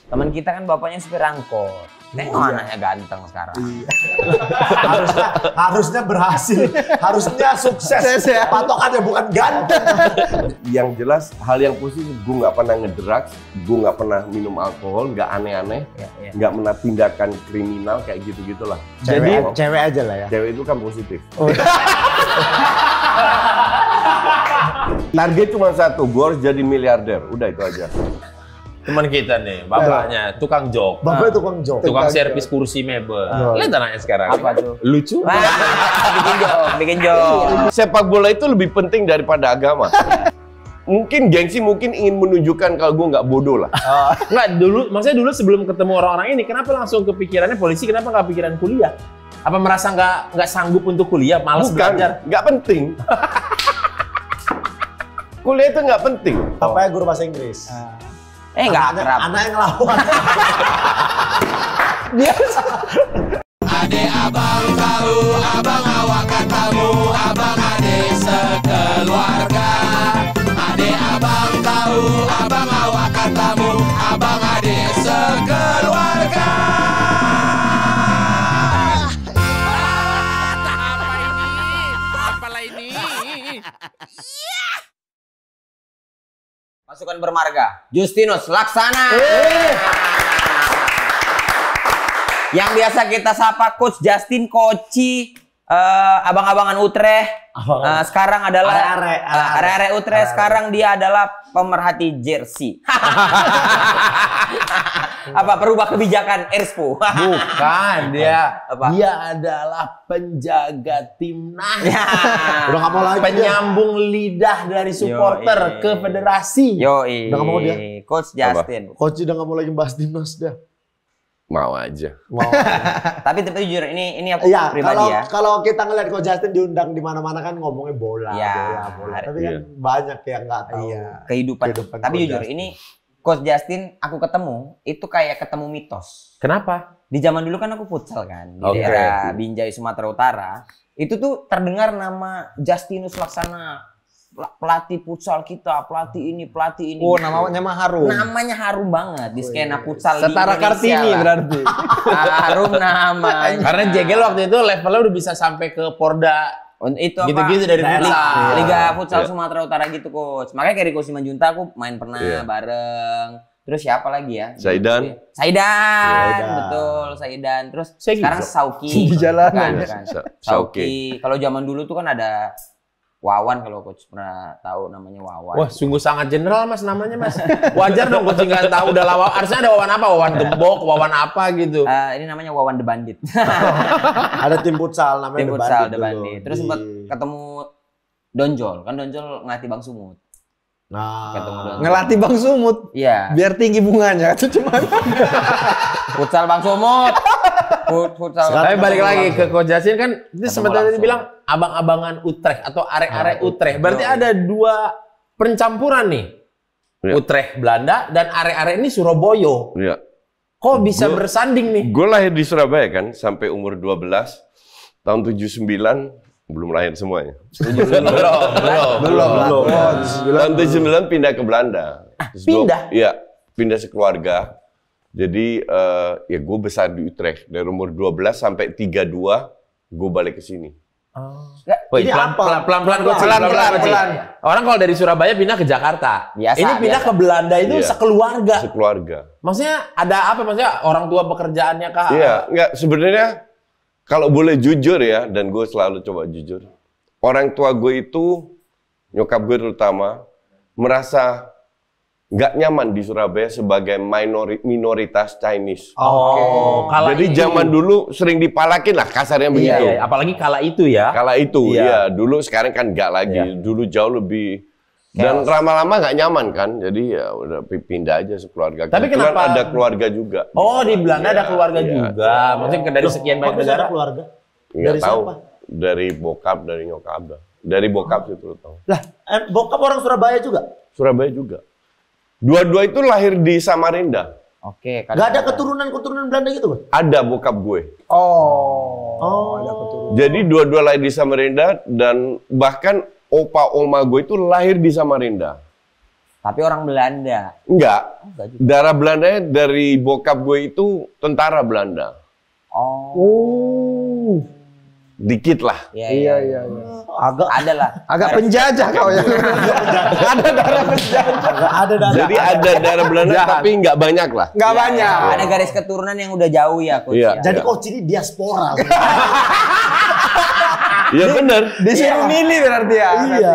Teman kita kan bapaknya supir angkot. Tengok anaknya ganteng sekarang. Iya. harusnya berhasil, harusnya sukses. Patokannya bukan ganteng. Yang jelas hal yang positif, gue nggak pernah ngedrugs, gue nggak pernah minum alkohol, nggak aneh-aneh, nggak pernah tindakan kriminal kayak gitu-gitulah. Jadi cewek aja lah ya. Cewek itu kan positif. Oh. Target cuma satu, gue harus jadi miliarder. Udah itu aja. Teman kita nih, bapaknya tukang jok. Bapaknya tukang jok. Tukang servis kursi mebel. Lihat anaknya sekarang. Apa tuh? Lucu. Bikin jok. Sepak bola itu lebih penting daripada agama. Mungkin gengsi, mungkin ingin menunjukkan kalau gue nggak bodoh lah. Nggak, maksudnya dulu sebelum ketemu orang-orang ini, kenapa langsung kepikirannya polisi, kenapa nggak pikiran kuliah? Apa merasa nggak sanggup untuk kuliah, malas belajar? Nggak penting. Kuliah itu nggak penting. Bapaknya guru bahasa Inggris. Nggak akrab. Anak yang ngelawan. Biasa. Ade abang tahu, abang awak katamu, abang ade sekeluarga. Ade abang tahu, abang awak katamu, abang ade sekeluarga. Apa ini? Apalah ini? Pasukan bermarga, Justinus Laksana. Yang biasa kita sapa Coach Justin, Koci, abang-abangan Utrecht. Sekarang adalah are-are Utrecht. Sekarang dia adalah pemerhati jersey. Apa perubah kebijakan Erspo? Bukan, dia adalah penjaga timnas. Udah nggak mau lagi. Penyambung lidah dari supporter ke federasi. Yoi. Udah nggak mau dia. Coach Justin. Coach udah nggak mau lagi bahas timnas dah. Mau aja. Wow. Tapi jujur ini aku Ya, pribadi ya. kalau kita ngeliat Coach Justin diundang di mana-mana kan ngomongnya bola, Ya, bola. Tapi kan banyak yang nggak tahu Kehidupan. Tapi Coach jujur Justin. ini Coach Justin aku ketemu itu kayak ketemu mitos. Kenapa? Di zaman dulu kan aku futsal kan di Oke. daerah Binjai Sumatera Utara. Itu tuh terdengar nama Justinus Laksana. Pelatih futsal kita, pelatih ini. Oh, namanya mah harum. Namanya harum banget di skena futsal di Setara Indonesia Kartini lah. berarti. Harum namanya. Karena Jegel waktu itu levelnya udah bisa sampai ke Porda. Itu Gitu-gitu dari futsal. Liga Futsal Sumatera Utara gitu coach. Makanya kayak Rico Simanjunta aku main pernah bareng. Terus siapa lagi ya? Saidan. Betul Saidan. Terus Segi, sekarang Sauki. Di jalanan. Kan. Sauki. Sauki. Kalau zaman dulu tuh kan ada Wawan, kalau coach pernah tahu namanya Wawan. Wah, sungguh sangat general mas namanya mas. Wajar dong coach nggak tahu udah lawan. Harusnya ada Wawan apa? Wawan Gembok, Wawan apa gitu. Ini namanya Wawan The Bandit. Ada tim futsal namanya Tim futsal The dulu. Bandit. Terus sempat ketemu Donjol. Kan Donjol ngelatih Bang Sumut. Nah, Ketemu Donjol. Ngelatih Bang Sumut Iya. biar tinggi bunganya itu cuma Futsal Bang Sumut. Futsal. Tapi balik lagi ke Coach Justin kan itu sempat tadi langsung. bilang abang-abangan Utrecht atau are-are Utrecht. Berarti ada dua pencampuran nih. Ya. Utrecht Belanda dan are-are ini Surabaya. Iya. Kok bisa bersanding nih? Gue lahir di Surabaya kan sampai umur 12. Tahun 79 belum lahir semuanya. Belum. Tahun 79 pindah ke Belanda. Terus pindah? Iya, pindah sekeluarga. Jadi ya gue besar di Utrecht dari umur 12 sampai 32 gue balik ke sini. Woi, Ini apa? pelan-pelan Coach. Pelan. Orang kalau dari Surabaya pindah ke Jakarta. Biasa, Ini pindah ke Belanda itu Iya. sekeluarga. Sekeluarga. Maksudnya ada apa? Maksudnya orang tua pekerjaannya kah? Iya, enggak sebenarnya kalau boleh jujur ya, dan gue selalu coba jujur. Orang tua gue itu, nyokap gue terutama, merasa nggak nyaman di Surabaya sebagai minoritas Chinese. Oh, kala Jadi itu. zaman dulu sering dipalakin lah, kasarnya begitu. Iya, apalagi kala itu ya. Kala itu, Iya. ya dulu sekarang kan nggak lagi. Iya. Dulu jauh lebih. Dan lama-lama nggak nyaman kan, jadi ya udah pindah aja sekeluarga. Tapi Kebetulan kenapa- ada keluarga juga. Oh, di Belanda ada Iya, keluarga iya. juga. Maksudnya dari sekian Kok banyak bisa ada negara. keluarga? Nggak Dari tahu. siapa? Dari bokap, dari nyokap. Dari bokap sih terutama. Lah, bokap orang Surabaya juga? Surabaya juga. Dua-dua itu lahir di Samarinda. Oke. Gak ada keturunan Belanda gitu, Bang? Ada bokap gue. Oh, ada keturunan. Jadi dua-dua lahir di Samarinda dan bahkan opa oma gue itu lahir di Samarinda. Tapi orang Belanda. Enggak. Enggak juga. Darah Belandanya dari bokap gue itu tentara Belanda. Oh. Dikit lah. Iya. Ada lah. Agak penjajah kau ya. Ada darah penjajah. Ada darah. Jadi ada darah Belanda tapi nggak banyak lah. Nggak banyak. Ada garis keturunan yang udah jauh ya, Coach. Iya. Ya. Jadi coach ini diaspora. Iya benar. Disuruh milih berarti ya. Iya.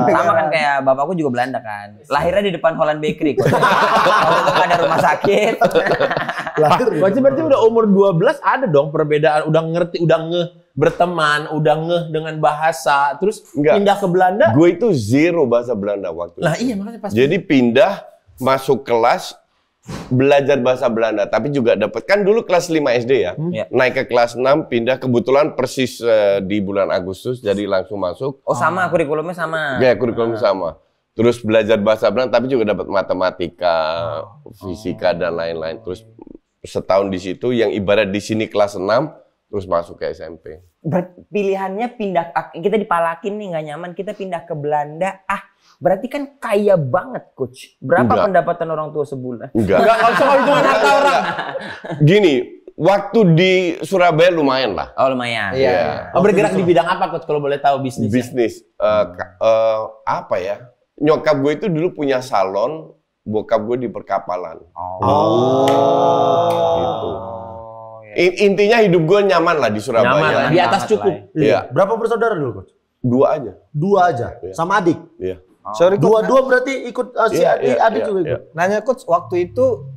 Sama kan kayak bapakku juga Belanda kan. Lahirnya di depan Holland Bakery. Coach. Waktu itu nggak ada rumah sakit. Coach berarti udah umur 12 ada dong perbedaan, udah ngerti, udah berteman, udah dengan bahasa, terus Enggak. pindah ke Belanda. Gue itu zero bahasa Belanda waktu Lah itu. iya makanya pas. Jadi pindah masuk kelas belajar bahasa Belanda, tapi juga dapat kan dulu kelas 5 SD ya. Iya. Naik ke kelas 6 pindah kebetulan persis di bulan Agustus jadi langsung masuk. Oh sama, kurikulumnya sama. Ya kurikulum sama. Terus belajar bahasa Belanda tapi juga dapat matematika, fisika dan lain-lain. Terus setahun di situ yang ibarat di sini kelas 6 terus masuk ke SMP. Pilihannya pindah, kita dipalakin nih nggak nyaman, kita pindah ke Belanda. Berarti kan kaya banget, Coach. Berapa Enggak. pendapatan orang tua sebulan? Enggak. Enggak usah hitungan harta orang. Gini, waktu di Surabaya lumayan lah. Oh lumayan. Iya. Oh, bergerak di bidang apa, Coach, kalau boleh tahu bisnisnya? Bisnis. Apa ya? Nyokap gue itu dulu punya salon, bokap gue di perkapalan. Gitu. Intinya hidup gue nyaman lah di Surabaya. Nyaman lah, di atas cukup. Iya. Berapa bersaudara dulu coach? 2 aja. 2 aja. Iya. Sama adik. Iya. Sorry, Coach. Dua berarti ikut si Iya, adik iya, juga iya. ikut. Nanya Coach, waktu itu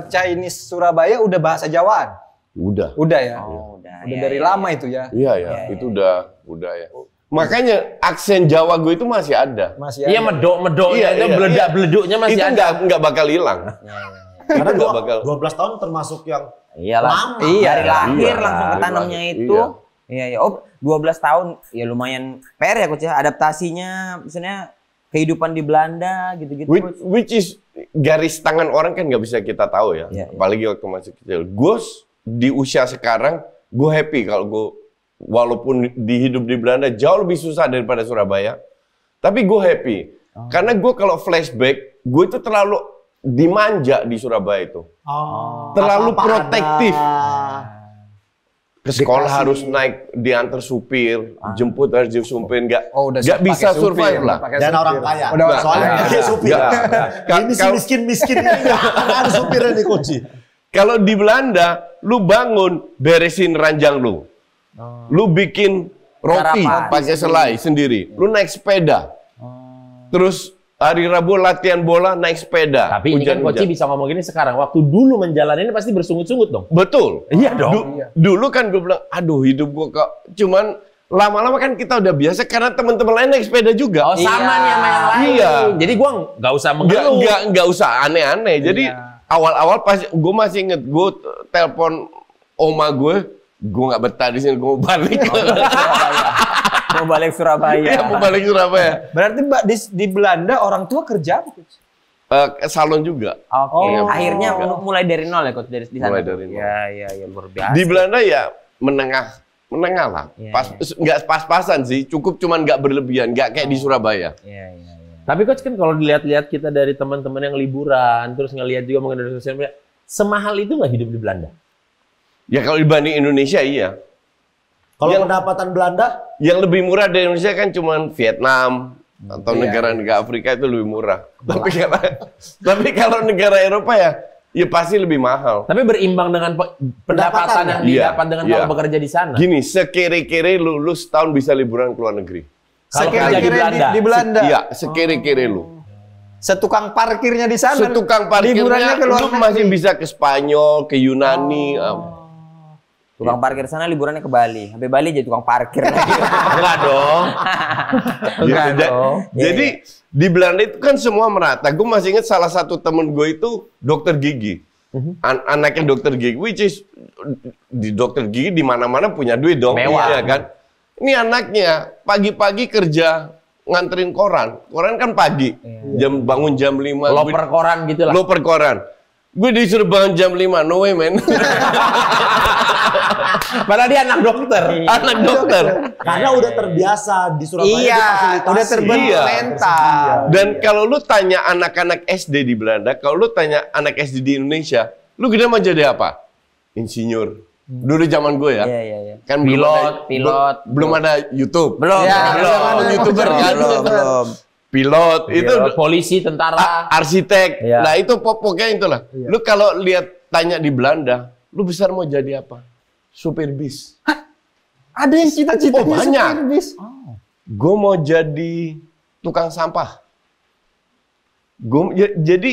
Chinese Surabaya udah bahasa Jawaan? Udah. Udah ya? Udah Dari lama itu ya? Iya ya, itu udah ya. Makanya aksen Jawa gue itu masih ada. Masih Iya, ada. medok-medoknya itu beledak-beleduknya masih Itu ada. nggak bakal hilang. Karena Nggak bakal. 12 tahun termasuk yang Iyalah. lama. Dari lahir Iya. langsung ketanamnya itu. Iya. Oh, 12 tahun ya lumayan PR ya, Coach ya. Adaptasinya misalnya kehidupan di Belanda gitu-gitu. Which is garis tangan orang kan nggak bisa kita tahu ya. Iya, iya. Apalagi waktu masih kecil. Gue di usia sekarang gue happy kalau gue walaupun hidup di Belanda jauh lebih susah daripada Surabaya. Tapi gue happy. Karena gue kalau flashback, gue itu terlalu dimanja di Surabaya itu. Terlalu Apa-apa protektif. Ke sekolah Dikasih. harus naik diantar supir, jemput harus supir, nggak udah bisa pakai supir, survive lah. pakai dan supir. orang kaya. Udah Nggak. Soalnya Nggak. pakai supir. Nggak. Ini si Kalau- miskin ini nggak ada supirnya nih coach. Kalau di Belanda, lu bangun beresin ranjang lu, lu bikin roti Sarapan. pakai selai sendiri, lu naik sepeda, terus hari Rabu latihan bola naik sepeda. Tapi ini kan Coach bisa ngomong gini sekarang. Waktu dulu menjalani ini pasti bersungut-sungut dong. Betul. Iya dong. Dulu kan gue bilang, aduh hidup gue kok cuman lama-lama kan kita udah biasa karena teman-teman lain naik sepeda juga. Oh, sama nih sama yang lain. Iya. Jadi gua nggak usah mengeluh. Nggak usah aneh-aneh. Jadi awal-awal pas gue masih inget gue telepon oma gue nggak betah di sini, gue mau balik. Mau balik Surabaya. Iya, mau balik Surabaya. Berarti Mbak di Belanda orang tua kerja apa, Coach? Salon juga. Oke. Oh. Akhirnya mulai dari nol ya, Coach, dari di sana. Mulai dari nol. Iya, luar biasa. Di Belanda ya menengah lah. Iya, Nggak pas-pasan sih, cukup cuman nggak berlebihan, nggak kayak di Surabaya. Iya. Tapi Coach kan kalau dilihat-lihat kita dari teman-teman yang liburan, terus ngelihat juga mungkin dari sosial media, semahal itu nggak hidup di Belanda? Ya kalau dibanding Indonesia iya. Kalau Yang- pendapatan Belanda, Yang lebih murah dari Indonesia kan cuman Vietnam atau negara-negara Afrika itu lebih murah. Tapi kalau negara Eropa ya pasti lebih mahal. Tapi berimbang dengan pendapatan yang Iya, didapat dengan iya. kalau bekerja di sana. Gini, sekere-kere lu setahun bisa liburan ke luar negeri. Kalau Sekira-kira kerja di Belanda. di Belanda. Iya, sekere-kere lu. Setukang parkirnya di sana. Setukang liburannya parkirnya ke luar lu negeri. masih bisa ke Spanyol, ke Yunani. Tukang parkir sana liburannya ke Bali. Sampai Bali jadi tukang parkir lagi. Enggak dong. Gitu. Jadi di Belanda itu kan semua merata. Gue masih ingat salah satu temen gue itu dokter gigi. Anaknya dokter gigi, which is di dokter gigi di mana-mana punya duit dong. Mewah. Iya kan? Ini anaknya pagi-pagi kerja nganterin koran. Koran kan pagi. Bangun jam 5. Loper koran gitu lah. Loper koran. Gue disuruh bangun jam 5. No way, man. Padahal dia anak dokter. Anak dokter. Karena udah terbiasa di Surabaya Iya, difasilitasi. udah terbentuk Iya. mental. Dan kalau lu tanya anak-anak SD di Belanda, kalau lu tanya anak SD di Indonesia, lu gede mau jadi apa? Insinyur. Dulu zaman gue ya. Iya. Kan belum ada YouTube. Belum. Ya, belum. YouTuber kan. Belum. Pilot itu Polisi, tentara. arsitek. Iya. Nah, itu pokoknya itulah. Lu kalau lihat tanya di Belanda, lu besar mau jadi apa? Supir bis. Ada yang cita-citanya Oh, banyak. supir bis. Gue mau jadi tukang sampah. Jadi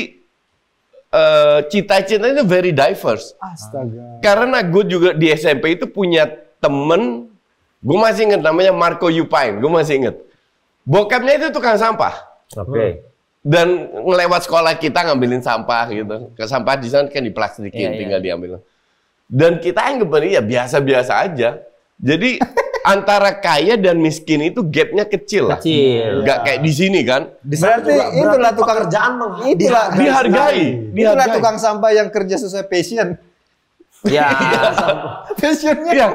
cita-citanya very diverse. Astaga. Karena gue juga di SMP itu punya temen, gue masih inget namanya Marco Yupain, gue masih inget. Bokapnya itu tukang sampah. Oke. Dan ngelewat sekolah kita ngambilin sampah gitu. Ke sampah di sana kan diplastikin, tinggal diambil. Dan kita anggap ya biasa-biasa aja. Jadi antara kaya dan miskin itu gapnya kecil lah. Kecil. Nggak kayak di sini kan. Berarti itulah tukang pekerjaan Dihargai. Itulah tukang sampah yang kerja sesuai passion. Ya. Passionnya. Iya,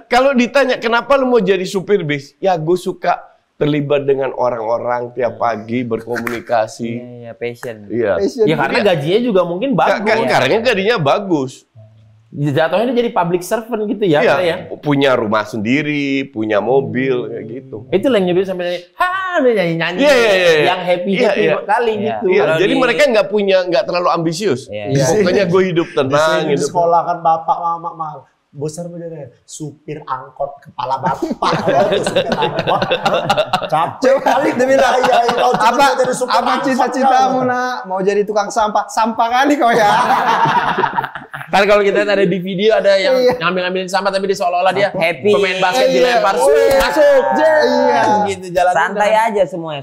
kalau ditanya kenapa lu mau jadi supir bis? Ya gue suka terlibat dengan orang-orang tiap pagi berkomunikasi. Iya, passion. Iya. Passion. Ya karena gajinya juga mungkin bagus. Karena gajinya bagus. Jatuhnya dia jadi public servant gitu ya. Iya, ya. punya rumah sendiri, punya mobil kayak gitu. Itu lah yang nyebut sampai nyanyi, nyanyi-nyanyi Iya. yang happy kali Iya. gitu. Iya, Kalau jadi di- mereka nggak terlalu ambisius. Iya. Pokoknya gue hidup tenang, Di hidup. sekolah kan bapak mama mal. Besar bener supir angkot kepala bapak. Supir angkot. Capek kali dia bilang iya kau cuma jadi supir Apa angkot, cita-citamu, kau. Nak? Mau jadi tukang sampah? Sampah kali kau ya. Kan kalau kita ada di video ada yang Iya. ngambil-ngambilin sampah tapi dia seolah-olah dia Happy. pemain basket Iya. dilempar, Iya. masuk, Iya. gitu jalan. Santai aja semuanya.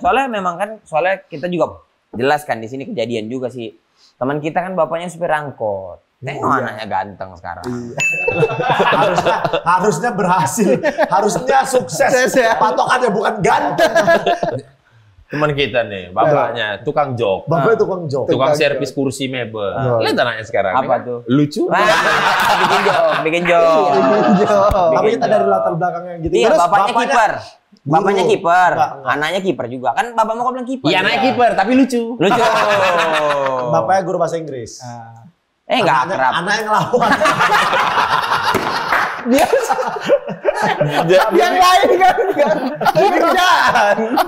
Soalnya kita juga jelaskan di sini kejadian juga sih. Teman kita kan bapaknya supir angkot. Tengok anaknya ganteng sekarang. Harusnya berhasil, harusnya sukses. Patokannya bukan ganteng. Teman kita nih, bapaknya tukang jok. Bapaknya tukang jok. Tukang servis kursi mebel. Lihat anaknya sekarang. Apa ini kan tuh? Lucu. Wah, bikin jok. Tapi kita dari latar belakangnya gitu. Iya, Terus bapaknya kiper. Bapaknya Guru. kiper, Enggak. anaknya kiper juga. Kan bapakmu kau bilang kiper. Iya, anaknya kiper tapi lucu. Lucu. Bapaknya guru bahasa Inggris. Enggak akrab. Anaknya ngelawan. Yang lain kan.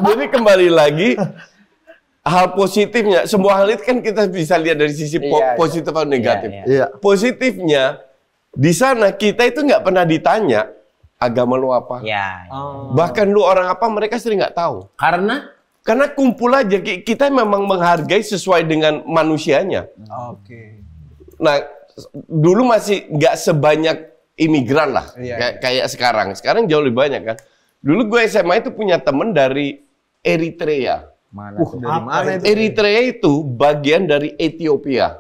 Jadi kembali lagi, hal positifnya, semua hal itu kan kita bisa lihat dari sisi Iya, positif atau negatif. Iya. Positifnya, di sana kita itu nggak pernah ditanya agama lu apa. Ya. Bahkan lu orang apa mereka sering nggak tahu. Karena Kumpul aja, kita memang menghargai sesuai dengan manusianya. Oke. Nah, dulu masih nggak sebanyak imigran lah, Iya, kayak sekarang. Sekarang jauh lebih banyak kan. Dulu gue SMA itu punya temen dari Eritrea. Mana tuh? Dari mana itu? Eritrea itu bagian dari Ethiopia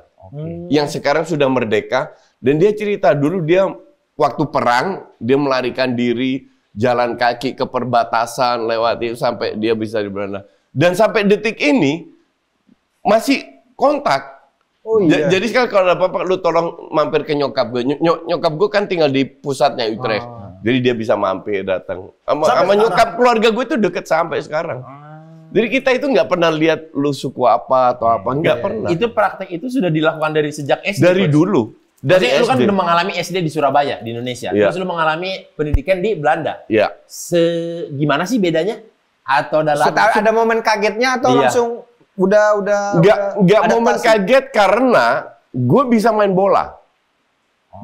yang sekarang sudah merdeka. Dan dia cerita dulu dia waktu perang dia melarikan diri jalan kaki ke perbatasan lewat itu sampai dia bisa di Belanda. Dan sampai detik ini masih kontak. Oh iya. Jadi sekarang kalau ada apa-apa lu tolong mampir ke nyokap gue. Nyokap gue kan tinggal di pusatnya Utrecht. Jadi dia bisa mampir datang. Sama nyokap keluarga gue itu deket sampai sekarang. Jadi kita itu nggak pernah lihat lu suku apa atau apa, nggak pernah. itu praktek itu sudah dilakukan dari sejak SD. Dari Coach. dulu. Dari Maksudnya lu kan SD. udah mengalami SD di Surabaya, di Indonesia. Iya. Terus lu mengalami pendidikan di Belanda. Ya. Gimana sih bedanya? Atau dalam Ada momen kagetnya atau Iya. langsung udah Nggak momen adaptasi? kaget karena gue bisa main bola.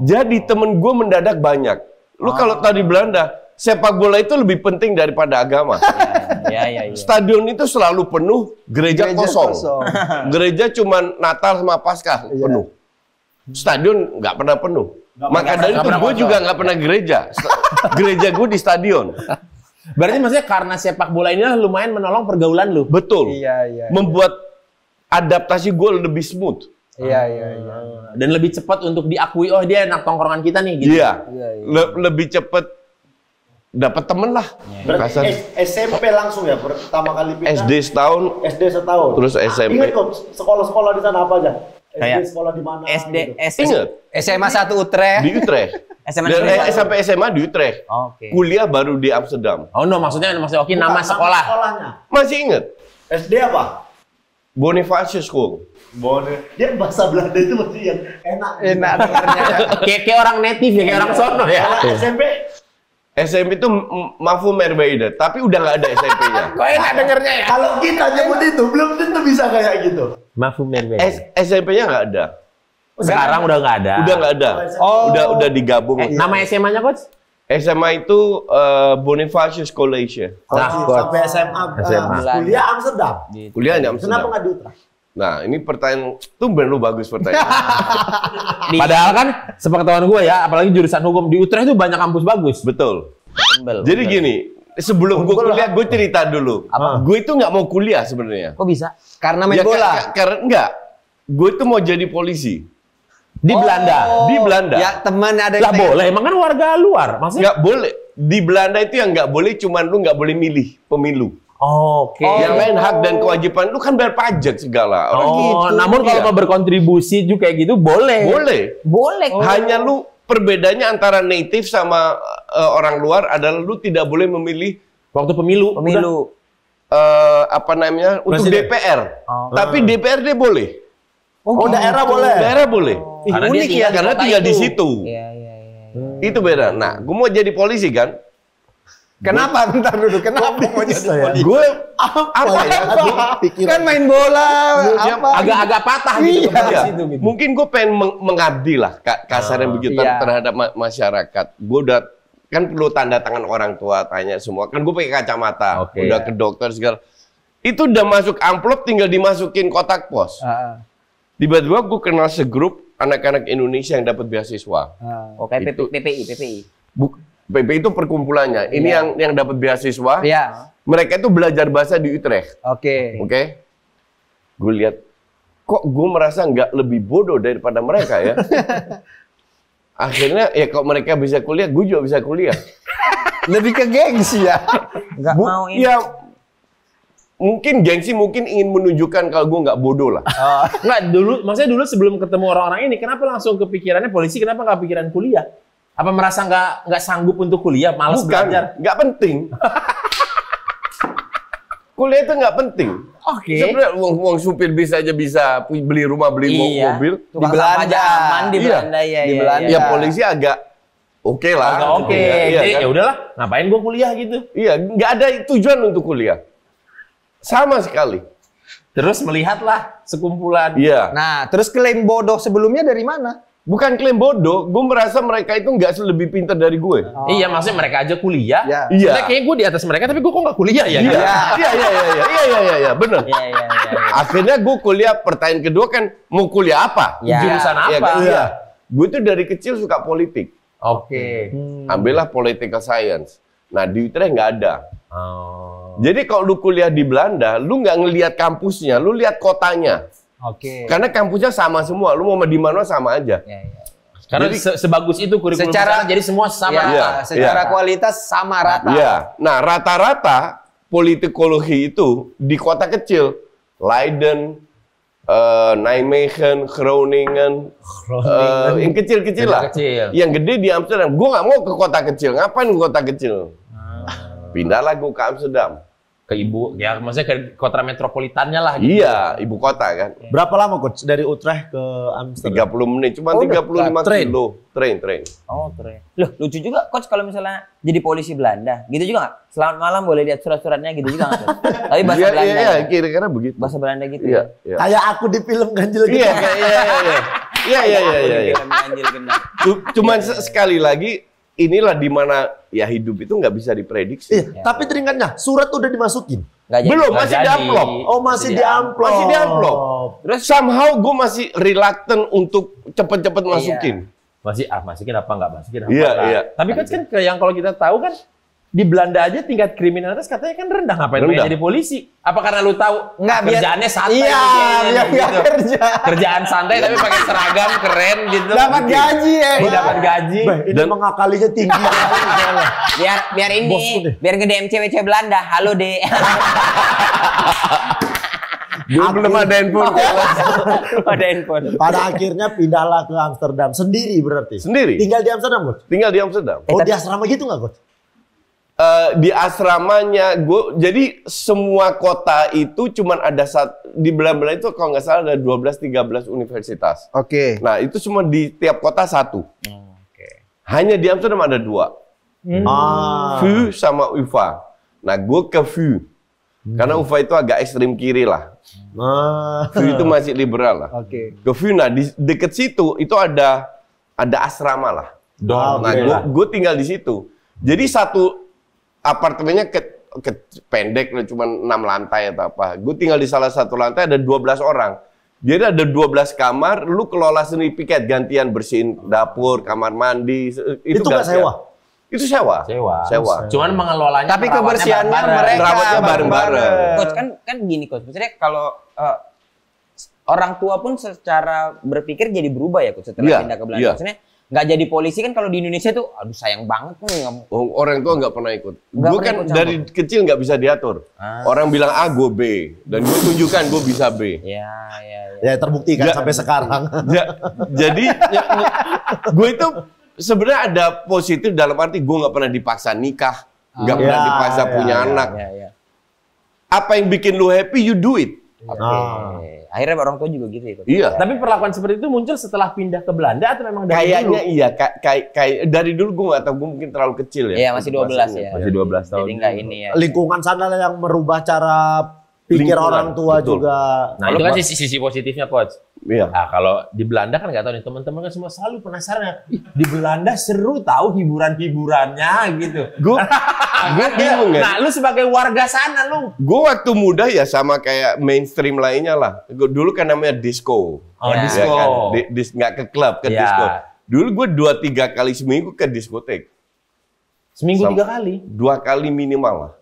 Jadi temen gue mendadak banyak. Lu kalau tadi Belanda, sepak bola itu lebih penting daripada agama. Iya. Stadion itu selalu penuh, gereja kosong. Gereja cuma Natal sama Paskah penuh. Stadion nggak pernah penuh. Maka dari itu gue juga nggak pernah gereja. Gereja gue di stadion. Berarti maksudnya karena sepak bola ini lumayan menolong pergaulan lu. Betul. Iya. Membuat adaptasi gue lebih smooth. Iya. Dan lebih cepat untuk diakui, oh dia anak tongkrongan kita nih gitu. Iya. Lebih cepet dapat temen lah. Berarti SMP langsung ya pertama kali pindah. SD setahun, SD setahun. terus SMP. Ingat kok sekolah-sekolah di sana apa aja? SD Kayak sekolah di mana? SD, gitu. SD. Ingat SMA 1 Utrecht. di Utrecht. Dari sampai SMA di Utrecht. Oke. Kuliah baru di Amsterdam. Oh no, maksudnya Oki nama sekolah. Sekolahnya. Masih inget? SD apa? Bonifacius School. Dia bahasa Belanda itu masih yang enak. Enak dengarnya. Kayak orang native ya, kayak orang sono ya. Kalau SMP SMP itu Mafhum Merbaida, tapi udah nggak ada SMP-nya. Kok enak dengernya ya? kalau kita nyebut itu belum tentu bisa kayak gitu. Mafhum Merbaida. SMP-nya nggak ada. Sekarang udah nggak ada. Udah nggak ada. Oh. Udah digabung. Nama SMA-nya coach? SMA itu Bonifacius College. Nah, Sampai SMA, SMA. kuliah Amsterdam. Kuliah di Amsterdam. Kenapa nggak di Utrecht? Nah, ini pertanyaan tumben lu bagus pertanyaan. Padahal kan sepengetahuan gue ya, apalagi jurusan hukum di Utrecht itu banyak kampus bagus. Betul. Jadi gini, sebelum gue kuliah, gue cerita dulu. Gue itu nggak mau kuliah sebenarnya. Kok bisa? Karena main bola. Karena enggak. Gue itu mau jadi polisi. Di Belanda. Di Belanda. Ya teman ada Lah boleh, emang kan warga luar. Maksudnya? Nggak boleh. Di Belanda itu yang nggak boleh, cuman lu nggak boleh milih pemilu. Oke. Yang lain hak dan kewajiban lu kan bayar pajak segala. Orang gitu. Namun kalau Iya. mau berkontribusi juga kayak gitu boleh. Boleh. Boleh. Hanya lu perbedaannya antara native sama orang luar adalah lu tidak boleh memilih Waktu pemilu. Pemilu. apa namanya untuk Presiden. DPR. Tapi DPRD boleh. Oh, daerah boleh. Daerah boleh. Karena dia Unik tinggal ya, di Karena kota tinggal di itu. situ. Iya. Itu beda. Nah, gue mau jadi polisi kan. Kenapa? Bentar dulu. Kenapa mau jadi polisi? Gue Apa ya? Kan main bola. Apa? Agak-agak patah gitu Iya. ke situ gitu. mungkin gue pengen mengabdi lah kasarnya begitu iya. terhadap masyarakat. Gue udah kan perlu tanda tangan orang tua, tanya semua. Kan gue pakai kacamata, Oke. udah ke dokter segala. Itu udah masuk amplop, tinggal dimasukin kotak pos. Tiba-tiba gue kenal segrup anak-anak Indonesia yang dapat beasiswa. Oke, Itu. PPI. PP itu perkumpulannya. Ini yang dapat beasiswa. Iya. Mereka itu belajar bahasa di Utrecht. Oke. Oke. Gue lihat kok gue merasa nggak lebih bodoh daripada mereka ya. Akhirnya ya kalau mereka bisa kuliah, gue juga bisa kuliah. Lebih ke gengsi ya. Nggak mau ini. Ya mungkin gengsi, mungkin ingin menunjukkan kalau gue nggak bodoh lah. Nggak, maksudnya dulu sebelum ketemu orang-orang ini, kenapa langsung kepikirannya polisi, kenapa nggak pikiran kuliah? Apa merasa nggak sanggup untuk kuliah, malas belajar? Nggak penting. Kuliah itu nggak penting. Oke. Sebenarnya uang supir bisa beli rumah, beli Iya. mobil. Tukang Di Belanda. sampah aja aman di Iya. Belanda ya. Di iya, Belanda. iya. Ya polisi agak oke lah. Agak oke. Gitu ya. Iya, Jadi kan? ya udahlah, ngapain gue kuliah gitu? Iya, nggak ada tujuan untuk kuliah. Sama sekali. Terus melihatlah sekumpulan. Iya. Nah, terus klaim bodoh sebelumnya dari mana? Bukan klaim bodoh, gue merasa mereka itu nggak lebih pintar dari gue. Iya, maksudnya mereka aja kuliah. Ya. Iya. Maksudnya kayaknya gue di atas mereka, tapi gue kok nggak kuliah ya? Iya, Gitu? iya, bener. Iya. Akhirnya gue kuliah, pertanyaan kedua kan, mau kuliah apa? Ya. Jurusan apa? Iya kan? Iya. Gue tuh dari kecil suka politik. Oke. Ambillah political science. Nah, di Utrecht nggak ada. Oh. Jadi kalau lu kuliah di Belanda, lu nggak ngelihat kampusnya, lu lihat kotanya. Oke. Karena kampusnya sama semua, lu mau di mana sama aja. Iya. Karena Jadi- sebagus itu kurikulum Secara- sana, jadi semua sama. Ya, Iya, secara iya. kualitas sama rata. Iya. Nah, rata-rata politikologi itu di kota kecil, Leiden, Nijmegen, Groningen, yang kecil-kecil lah. Kecil. Yang gede di Amsterdam. Gue nggak mau ke kota kecil. Ngapain ke kota kecil? Pindahlah gue ke Amsterdam. Ke ibu, ya maksudnya ke kota metropolitannya lah. Gitu. Iya, ibu kota kan. Berapa lama coach dari Utrecht ke Amsterdam? 30 menit, cuma Oh, 35 dekat. kilo. Train. Oh, keren. Loh, lucu juga coach kalau misalnya jadi polisi Belanda. Gitu juga nggak? Selamat malam boleh lihat surat-suratnya gitu juga nggak? Coach? Tapi bahasa Iya, Belanda. iya, ya? kira-kira begitu. Bahasa Belanda gitu. Iya, ya? iya. Kayak aku di film ganjil gitu. Iya, iya. Ganjil genap. Cuman sekali lagi, inilah dimana ya hidup itu nggak bisa diprediksi. Iya, tapi teringatnya surat udah dimasukin. Nggak jadi. Belum, Nggak masih di jadi. amplop. Oh, masih di amplop. Masih di amplop. Terus Somehow gue masih reluctant untuk cepet-cepet masukin. Masukin apa nggak masukin apa Iya, nggak. iya. Tapi kan yang kalau kita tahu kan di Belanda aja tingkat kriminalitas katanya kan rendah. Ngapain Rendah. pengen jadi polisi? Apa karena lu tahu Nggak, biar- kerjaannya santai? Iya, kayaknya, biar nggak gitu. kerja. Kerjaan santai tapi pakai seragam keren gitu. Dapat gaji ya. Dapat gaji. Ini mengakalinya tinggi. biar Bosku deh. biar nge-DM cewek-cewek Belanda. Halo, Dek. Belum ada handphone. Ada handphone. Pada akhirnya pindahlah ke Amsterdam sendiri berarti. Sendiri. Tinggal di Amsterdam, Coach. Tinggal di Amsterdam. Oh, di asrama gitu nggak, Coach? Di asramanya jadi semua kota itu cuman ada di Belanda itu kalau nggak salah ada 12-13 universitas. Oke. Nah itu semua di tiap kota satu. Hanya di Amsterdam ada 2. VU sama UvA. Nah gue ke VU karena UvA itu agak ekstrem kiri lah. VU itu masih liberal lah. Oke. Ke VU, nah di deket situ itu ada asrama lah. Nah gue tinggal di situ. Jadi satu apartemennya pendek lah, cuma 6 lantai atau apa. Gue tinggal di salah satu lantai ada 12 orang. Jadi ada 12 kamar, lu kelola sendiri piket, gantian bersihin dapur, kamar mandi. Itu nggak sewa? Itu sewa. Cuman mengelolanya. Tapi kebersihannya mereka Merawatnya bareng-bareng. Coach kan gini Coach. Maksudnya kalau orang tua pun secara berpikir jadi berubah ya Coach setelah pindah ke Belanda. Maksudnya nggak jadi polisi kan kalau di Indonesia tuh, aduh sayang banget nih. Orang tua nggak pernah ikut. Gue kan dari kecil nggak bisa diatur. Orang bilang A, gue B. Dan gue tunjukkan gue bisa B. Ya terbukti kan sampai sekarang. Jadi gue itu sebenarnya ada positif dalam arti gue nggak pernah dipaksa nikah. Nggak pernah dipaksa punya anak. Apa yang bikin lu happy, you do it. Akhirnya orang tua juga gitu ya. Iya. Tapi perlakuan seperti itu muncul setelah pindah ke Belanda atau memang dari Kayaknya dulu? iya, kayak dari dulu gue nggak tahu, gue mungkin terlalu kecil ya. Iya, masih 12 ya. Masih 12 tahun. Jadi nggak ini ya. Lingkungan sana yang merubah cara pikir Lingkungan, orang tua betul. juga. Nah, itu kan sisi positifnya, Coach. Iya. Nah, kalau di Belanda kan nggak tahu nih, teman-teman kan semua selalu penasaran ya. "Ih, di Belanda seru tahu hiburan-hiburannya gitu. Gue bingung ya. Nah, lu sebagai warga sana lu. Gue waktu muda ya sama kayak mainstream lainnya lah. Dulu kan namanya disco. Oh, Ya, disco. kan? Nggak ke klub, ke Ya. disco. Dulu gue 2-3 kali seminggu ke diskotek. Seminggu 3 kali. 2 kali minimal lah.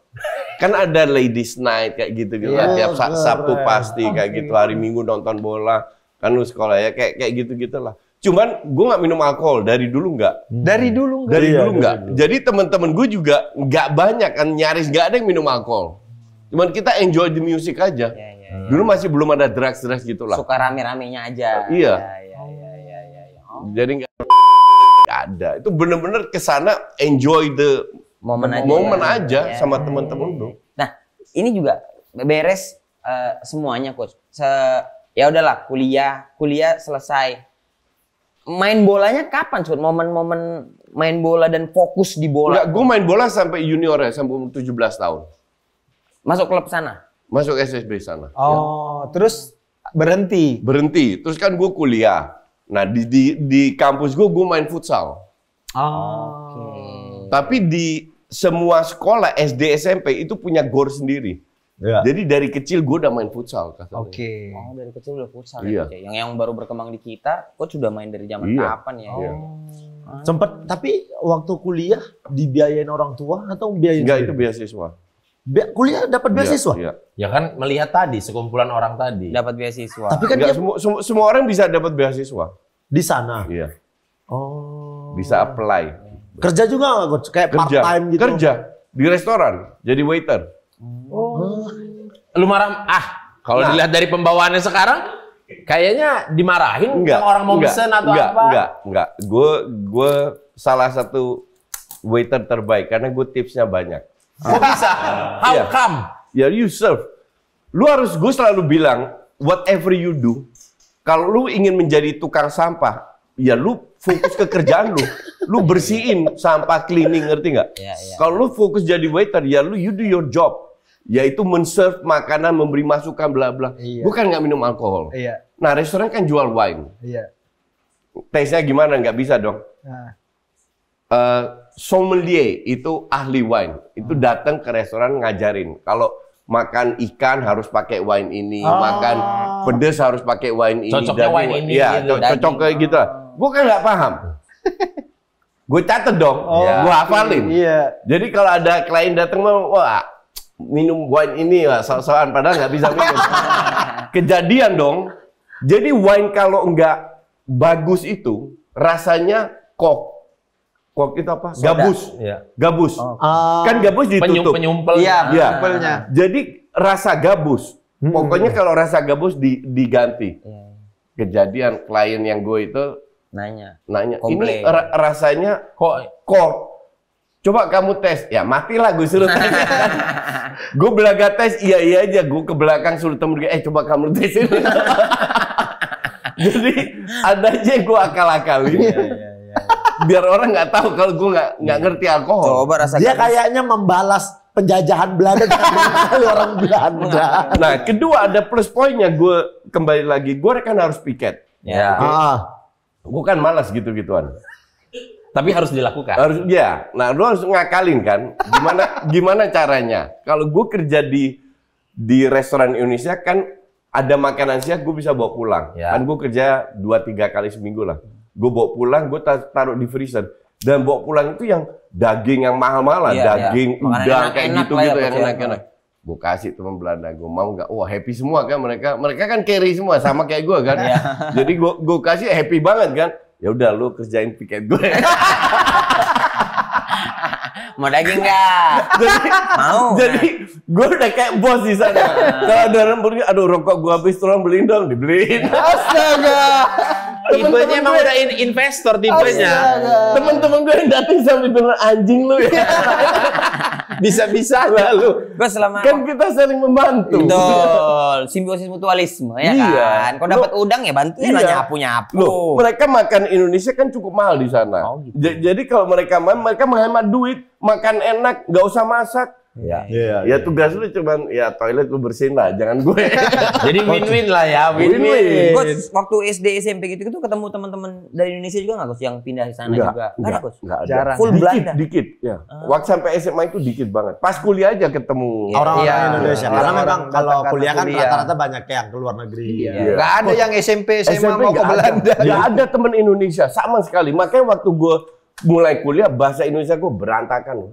Kan ada ladies night kayak gitu-gitu. Tiap Sabtu pasti kayak gitu. Hari Minggu nonton bola. Kan lu sekolah ya kayak gitu-gitu lah. Cuman gue nggak minum alkohol dari dulu nggak. Dari dulu Dari dulu nggak. Jadi teman-teman gue juga nggak banyak kan, nyaris nggak ada yang minum alkohol. Cuman kita enjoy the music aja. Dulu masih belum ada drugs gitu lah. Suka rame-ramenya aja. Iya. Jadi nggak ada. Itu bener-bener kesana enjoy the momen aja sama teman-teman tuh. Nah, ini juga beres semuanya Coach. Ya udahlah, kuliah selesai. Main bolanya kapan, Coach? Momen-momen main bola dan fokus di bola. Enggak, gue main bola sampai junior ya, sampai umur 17 tahun. Masuk klub sana. Masuk SSB sana. Oh, terus berhenti. Berhenti. Terus kan gue kuliah. Nah, di kampus gue main futsal. Tapi di semua sekolah SD SMP itu punya gor sendiri. Ya. Jadi dari kecil gue udah main futsal. Oke. Oh, dari kecil udah futsal Iya. ya. Yang baru berkembang di kita, Coach sudah main dari zaman Iya. kapan ya? Iya. Sempet, tapi waktu kuliah dibiayain orang tua atau biayain Enggak, itu sendiri? beasiswa. Kuliah dapat beasiswa? Iya. Ya kan melihat tadi sekumpulan orang tadi. Dapat beasiswa. Tapi kan Enggak, dia semua orang bisa dapat beasiswa. di sana. Iya. Oh. Bisa apply. Kerja juga nggak, Coach? Kayak part Kerja. time gitu? Kerja di restoran, jadi waiter. Lu marah? Kalau Nah. dilihat dari pembawaannya sekarang, kayaknya dimarahin Enggak. sama orang mau pesen atau apa? Enggak. Gue salah satu waiter terbaik karena gue tipsnya banyak. Kok bisa? How Iya. come? Ya you serve. Gue selalu bilang, whatever you do, kalau lu ingin menjadi tukang sampah, ya lu fokus ke kerjaan lu. Lu bersihin sampah, cleaning, ngerti nggak? Iya, iya. Kalau lu fokus jadi waiter, ya you do your job. Yaitu men-serve makanan, memberi masukan, bla bla. Iya. Bukan nggak minum alkohol. Iya. Nah, restoran kan jual wine. Iya. Taste-nya gimana? Nggak bisa dong. Nah. Sommelier itu ahli wine. Itu datang ke restoran ngajarin. Kalau makan ikan harus pakai wine ini, makan pedas harus pakai wine ini. Cocoknya wine ini, Iya, gitu. cocok kayak gitu lah. Gue kan nggak paham. Gue catet dong, gue hafalin. Iya. Jadi kalau ada klien datang mau, wah minum wine ini lah, so-soan padahal nggak bisa minum. Kejadian dong. Jadi wine kalau nggak bagus itu rasanya kok. Kok itu apa? Gabus. Iya. Gabus. Kan gabus ditutup. Penyumpel. Iya, Iya. penyumpelnya. Jadi rasa gabus Pokoknya kalau rasa gabus diganti. Kejadian klien yang gue itu Nanya. ini rasanya kok coba kamu tes, ya matilah gue suruh tes. Gue belaga tes, iya aja, gue ke belakang suruh temen gue, coba kamu tes ini. Jadi ada aja gue akal-akalin. Biar orang nggak tahu kalau gue nggak ngerti alkohol. Coba rasa Dia kayaknya membalas penjajahan Belanda dari orang Belanda. Nah, kedua ada plus poinnya, gue kembali lagi, gue kan harus piket. Ya. Gue kan malas gitu-gituan. Tapi harus dilakukan. Harus ya. Nah, lu harus ngakalin kan. Gimana caranya? Kalau gue kerja di restoran Indonesia kan ada makanan siang gue bisa bawa pulang. Ya. Kan gue kerja 2-3 kali seminggu lah. Gue bawa pulang, gue taruh di freezer. Dan bawa pulang itu yang daging yang mahal-mahal, daging udang kayak gitu-gitu yang enak-enak. Gue kasih teman Belanda, gue mau nggak? Wah happy semua kan mereka kan carry semua sama kayak gue kan. Jadi gue kasih happy banget kan. Ya udah lu kerjain piket gue. Mau daging nggak? Mau. Jadi gue udah kayak bos di sana. Kalau ada orang beli, aduh rokok gue habis, tolong beliin dong, dibeliin. Astaga. Tipenya emang udah investor tipenya. Temen-temen gue yang datang sampai bilang anjing lu ya. Bisa-bisa lu. Gue selama Kan kita saling membantu. betul simbiosis mutualisme ya Iya. kan. Kalau dapat udang ya bantuin lah nyapu-nyapu. Loh, mereka makan Indonesia kan cukup mahal di sana. Jadi kalau mereka menghemat duit, makan enak, nggak usah masak. Ya tugas lu cuman ya toilet lu bersihin lah, jangan gue. Jadi win-win lah ya, win-win. Coach, waktu SD SMP gitu ketemu teman-teman dari Indonesia juga nggak Coach yang pindah di sana juga? Nggak ada Coach. Nggak ada. Jarang. Full Belanda. Dikit ya. Waktu sampai SMA itu dikit banget. Pas kuliah aja ketemu Orang-orang Indonesia. Karena Orang-orang memang kalau datang kuliah kan kuliah. rata-rata banyak yang ke luar negeri. Nggak ada yang SMP SMA mau ke nggak Belanda. ada. Nggak ada temen Indonesia sama sekali. Makanya waktu gue mulai kuliah bahasa Indonesia gue berantakan.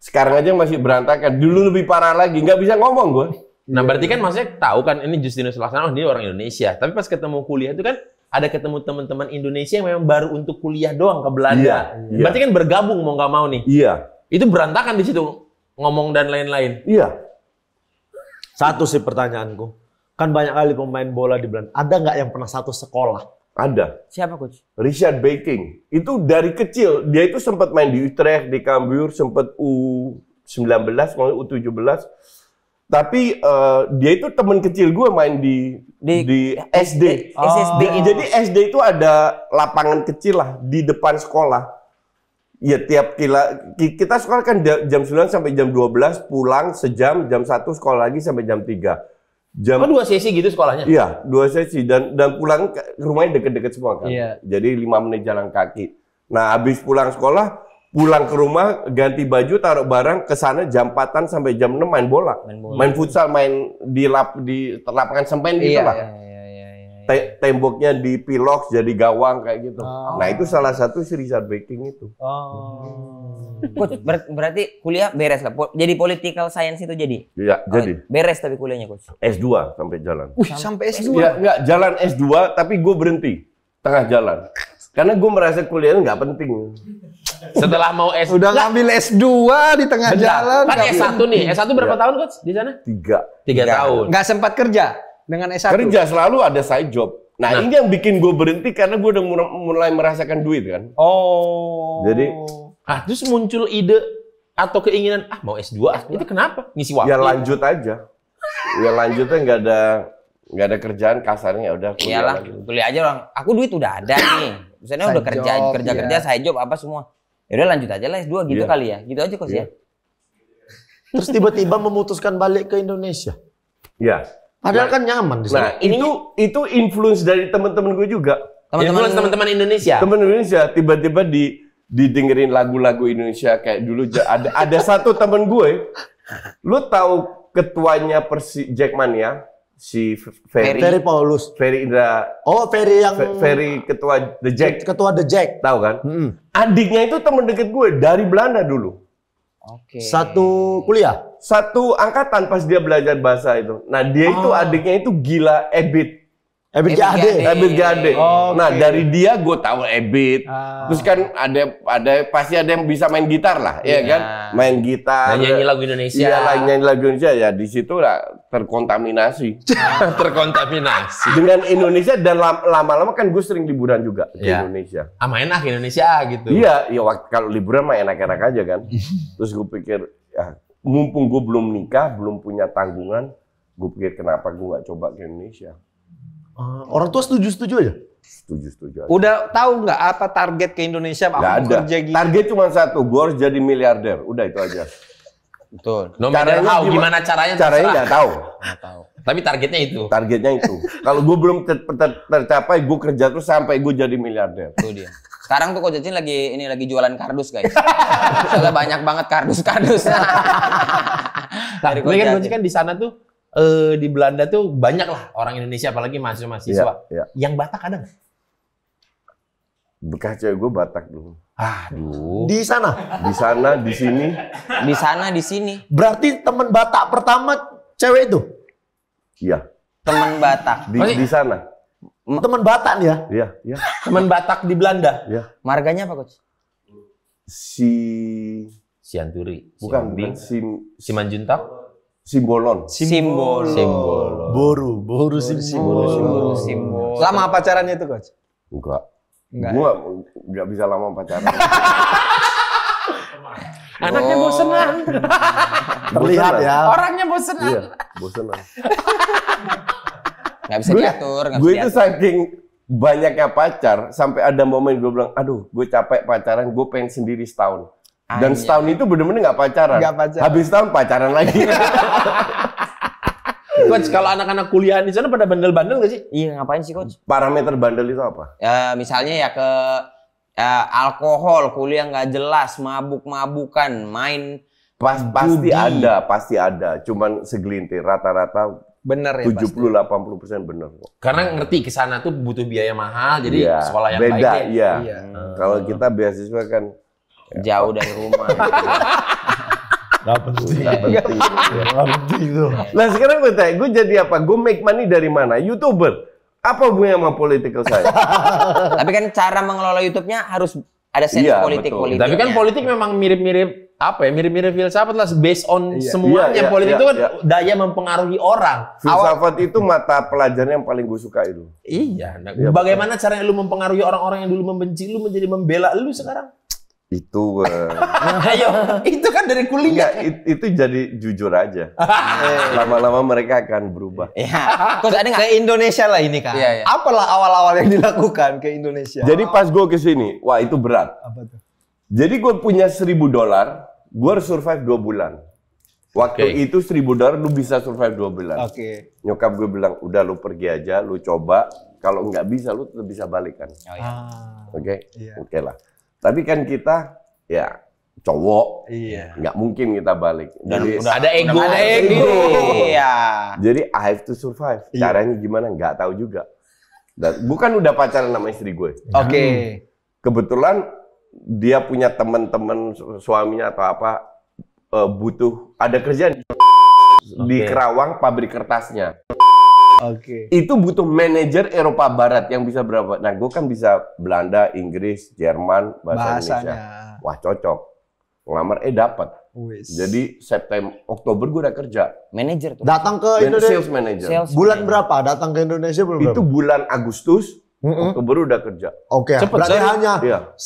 Sekarang aja masih berantakan. Dulu lebih parah lagi, nggak bisa ngomong gue. Nah berarti kan maksudnya tahu kan ini Justinus Laksana, ini orang Indonesia. Tapi pas ketemu kuliah itu kan ada ketemu teman-teman Indonesia yang memang baru untuk kuliah doang ke Belanda. Iya. Berarti kan bergabung mau nggak mau nih. Iya. Itu berantakan di situ ngomong dan lain-lain. Iya. Satu sih pertanyaanku. Kan banyak kali pemain bola di Belanda. Ada nggak yang pernah satu sekolah? Ada. Siapa Coach? Richard Baking. Itu dari kecil. Dia itu sempat main di Utrecht, di Cambuur, sempat U19, mau U17. Tapi dia itu teman kecil gue main di SD. SSB. Jadi SD itu ada lapangan kecil lah di depan sekolah. Ya tiap kita sekolah kan jam 9 sampai jam 12, pulang sejam, jam 1 sekolah lagi sampai jam 3. Oh 2 sesi gitu sekolahnya? Iya, 2 sesi dan pulang rumahnya deket-deket semua kan. Iya. Jadi 5 menit jalan kaki. Nah, habis pulang sekolah, pulang ke rumah, ganti baju, taruh barang, ke sana jam 4-an sampai jam 6 main bola. Main futsal, main di lapangan semen gitu lah. Temboknya dipilok jadi gawang kayak gitu. Nah, itu salah satu si Richard Baking itu. Coach, berarti kuliah beres lah. Jadi political science itu jadi? Iya, jadi. Beres tapi kuliahnya Coach? S2 sampai jalan. Sampai S2. Ya, enggak, jalan S2 tapi gue berhenti tengah jalan. Karena gue merasa kuliahnya nggak penting. Setelah mau S Udah ngambil S2 di tengah jalan. Kan S1 nih. S1 berapa tahun Coach di sana? 3 tahun. Nggak sempat kerja dengan S1. Kerja selalu ada side job. Nah, ini yang bikin gue berhenti karena gue udah mulai merasakan duit kan. Oh. Jadi Terus muncul ide atau keinginan mau S2 itu kenapa? Ngisi waktu. ya lanjut aja. Ya lanjutnya nggak ada kerjaan kasarnya ya udah kuliah Iyalah, lagi. kuliah aja orang. Aku duit udah ada nih. Misalnya udah kerja, side job apa semua. Ya udah lanjut aja lah S2 gitu kali ya. Gitu aja Coach ya. Terus tiba-tiba memutuskan balik ke Indonesia. Ya. Padahal kan nyaman di sana. Nah, itu influence dari teman-teman gue juga. Teman-teman Indonesia. Teman Indonesia tiba-tiba didengerin lagu-lagu Indonesia kayak dulu ada satu temen gue, lu tahu ketuanya Jackmania si Ferry Paulus, Ferry Indra, Ferry yang Ferry ketua The Jack, ketua The Jack, tahu kan? Adiknya itu temen deket gue dari Belanda dulu. Oke. Satu kuliah, satu angkatan pas dia belajar bahasa itu. Nah dia itu adiknya itu gila ebit. Ebit Gade. Ebit Gade. Oke. Nah dari dia gue tahu Ebit. Terus kan ada pasti ada yang bisa main gitar lah, ya kan? Main gitar. Dan nyanyi lagu Indonesia. Iya, nyanyi lagu Indonesia ya. Di situ lah terkontaminasi. Terkontaminasi. Dengan Indonesia dan lama-lama kan gue sering liburan juga ke Indonesia. Enak Indonesia gitu. Iya, ya kalau liburan mah enak-enak aja kan. Terus gue pikir, ya, mumpung gue belum nikah, belum punya tanggungan, gue pikir kenapa gue nggak coba ke Indonesia. Orang tua setuju-setuju aja? Setuju aja. Udah tahu nggak apa target ke Indonesia? Nggak ada. Kerja gitu. Target cuma satu, gue harus jadi miliarder. Udah itu aja. Betul. No matter how, gimana caranya? Caranya nggak tahu. Tapi targetnya itu. Targetnya itu. Kalau gue belum tercapai, gue kerja terus sampai gue jadi miliarder. Itu dia. Sekarang tuh Coach Jacin lagi jualan kardus guys. Soalnya banyak banget kardus. Nah, kan di sana tuh di Belanda tuh banyak lah orang Indonesia, apalagi mahasiswa. Iya. Yang Batak ada nggak? Bekas cewek gue Batak dulu. Aduh. Di sana? Di sana, di sini. Di sana, di sini. Berarti teman Batak pertama cewek itu? Iya. Teman Batak. Di sana. Teman Batak nih ya? Iya, iya. Teman Batak di Belanda. Iya. Marganya apa Coach? Sianturi. Bukan Simanjuntak. Simbolon. Simbol. Boru simbol. Simbol. Lama pacarannya itu Coach? Enggak. Gue nggak bisa lama pacaran. Anaknya bosenan. Terlihat ya. Orangnya bosenan. Iya, bosenan. Nggak bisa diatur. Gue itu saking banyaknya pacar, sampai ada momen gue bilang, aduh gue capek pacaran, gue pengen sendiri setahun. Dan setahun itu bener-bener nggak pacaran. Habis setahun pacaran lagi. Coach, kalau anak-anak kuliah di sana pada bandel-bandel nggak sih? Iya, ngapain sih Coach? Parameter bandel itu apa? Misalnya ya ke alkohol, kuliah nggak jelas, mabuk-mabukan, main. Pasti ada. Cuman segelintir, rata-rata bener ya 70-80% bener. Karena ngerti ke sana tuh butuh biaya mahal, jadi sekolah yang beda, baik. Iya. Kalau kita beasiswa kan jauh dari rumah. Gak penting. Gak penting tuh. Nah sekarang gue tanya, gue jadi apa? Gue make money dari mana? YouTuber. Apa hubungannya sama political saya? Tapi kan cara mengelola YouTube-nya harus ada sense politik. Tapi kan politik memang mirip-mirip apa ya? Mirip-mirip filsafat lah, based on semuanya. Politik itu kan daya mempengaruhi orang. Filsafat itu mata pelajaran yang paling gue suka itu. Iya. Bagaimana caranya lu mempengaruhi orang-orang yang dulu membenci lu menjadi membela lu sekarang? Itu ayo, itu kan dari kuliah. Itu jadi jujur aja. Lama-lama mereka akan berubah. Ya. Terus ada nggak? Ke Indonesia lah ini kan. Iya. Apalah awal-awal yang dilakukan ke Indonesia? Jadi pas gue kesini, wah itu berat. Apa tuh? Jadi gue punya $1.000, gue harus survive 2 bulan. Waktu itu $1.000 lu bisa survive 2 bulan. Nyokap gue bilang, udah lu pergi aja, lu coba. Kalau nggak bisa, lu tetap bisa balik kan. Oke lah. Tapi kan kita ya cowok, nggak mungkin kita balik. Dan jadi ada ego. Iya. Jadi I have to survive. Caranya gimana? Nggak tahu juga. Dan bukan udah pacaran sama istri gue. Kebetulan dia punya teman-teman suaminya atau apa butuh ada kerjaan di Kerawang pabrik kertasnya. Itu butuh manajer Eropa Barat yang bisa berapa? Nah, gue kan bisa Belanda, Inggris, Jerman, bahasa Indonesia. Wah, cocok. Ngelamar, dapat. Jadi Oktober gue udah kerja. Manajer tuh. Datang ke Indonesia. Sales manager. Bulan berapa? Datang ke Indonesia belum berapa? Itu bulan Agustus, Oktober udah kerja. Berarti hanya 1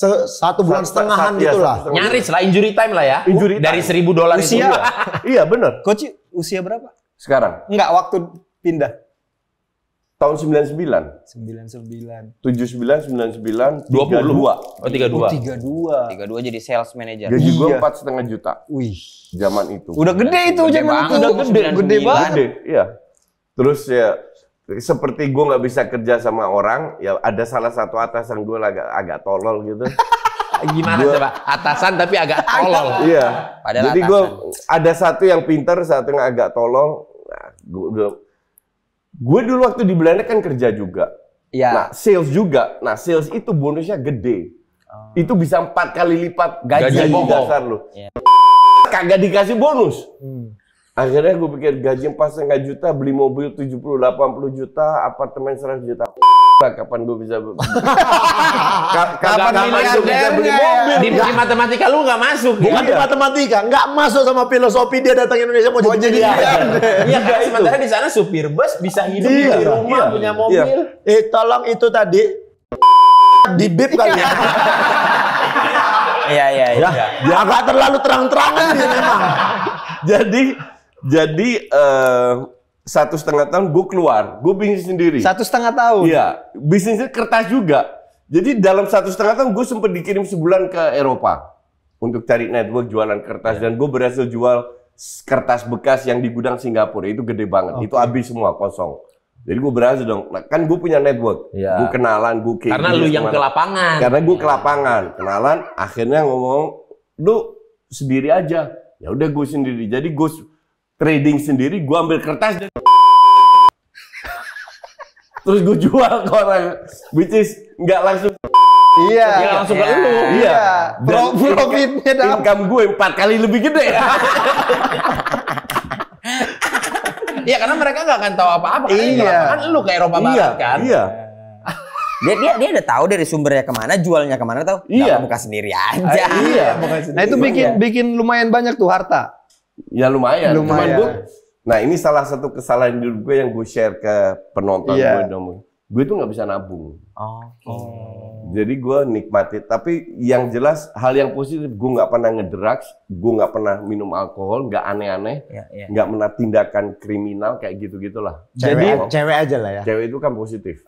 bulan setengahan gitu lah. Nyaris lah, injury time lah ya. Injury dari $1.000 usia. itu. Iya, bener. Coach, usia berapa? Sekarang. Enggak, waktu pindah. Tahun 99. 99. 79, 99, 20. 32. Oh, 32. 32 jadi sales manager. Gaji gue 4,5 juta. Wih. Zaman itu. Udah gede itu zaman itu. Udah Gede banget. Gede, iya. Terus ya seperti gue nggak bisa kerja sama orang, ya ada salah satu atasan gue agak tolol gitu. Gimana coba? Atasan tapi agak tolol. Iya. Padahal jadi gue ada satu yang pintar, satu yang agak tolol. Nah, gue dulu waktu di Belanda kan kerja juga. Iya. Nah, sales juga. Nah, sales itu bonusnya gede. Itu bisa 4 kali lipat gaji dasar lu. Kagak dikasih bonus. Akhirnya gue pikir gaji 4,5 juta, beli mobil 70-80 juta, apartemen 100 juta. Kapan gue bisa Kapan bisa beli mobil? Di matematika lu nggak masuk. Bukan di matematika, nggak masuk sama filosofi dia datang Indonesia mau jadi miliarder. Iya kan, sementara di sana supir bus bisa hidup di rumah, punya mobil. Tolong itu tadi di bip kali ya. Iya. Ya agak terlalu terang-terangan dia memang. Jadi 1,5 tahun gue keluar, gue bisnis sendiri. 1,5 tahun. Iya, bisnisnya kertas juga. Jadi dalam 1,5 tahun gue sempat dikirim sebulan ke Eropa untuk cari network jualan kertas dan gue berhasil jual kertas bekas yang di gudang Singapura itu gede banget. Itu habis semua kosong. Jadi gue berhasil dong. Nah, kan gue punya network, gue kenalan, gue Karena lu yang ke lapangan. Karena gue ke lapangan, kenalan. Akhirnya ngomong, lu sendiri aja. Ya udah gue sendiri. Jadi gue trading sendiri, gue ambil kertas dan terus gue jual ke orang, which is nggak langsung. Iya. Ya langsung ke lu. Iya. Profitnya dapat. Income gue 4 kali lebih gede. Iya, karena mereka nggak akan tahu apa-apa. Iya. Kan lu ke Eropa Barat kan. Iya. Dia udah tahu dari sumbernya kemana, jualnya kemana tahu. Iya. Buka sendiri aja. Iya. Nah itu bikin lumayan banyak tuh harta. Ya lumayan. Cuman Lumayan. nah ini salah satu kesalahan hidup gue yang gue share ke penonton Iya. gue. Gue tuh nggak bisa nabung. Oh. Jadi gue nikmati. Tapi yang jelas hal yang positif, gue nggak pernah ngedrugs, gue nggak pernah minum alkohol, nggak aneh-aneh, Iya. nggak pernah tindakan kriminal kayak gitu-gitulah. Cewek aja lah ya. Cewek itu kan positif.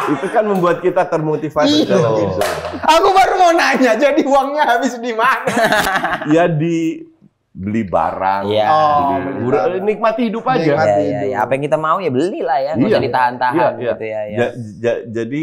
Itu kan membuat kita termotivasi dalam hidup. Aku baru mau nanya, jadi uangnya habis di mana? Ya di beli barang, Iya. nikmati hidup aja. Iya. Apa yang kita mau ya belilah ya, nggak usah ditahan-tahan gitu ya. Jadi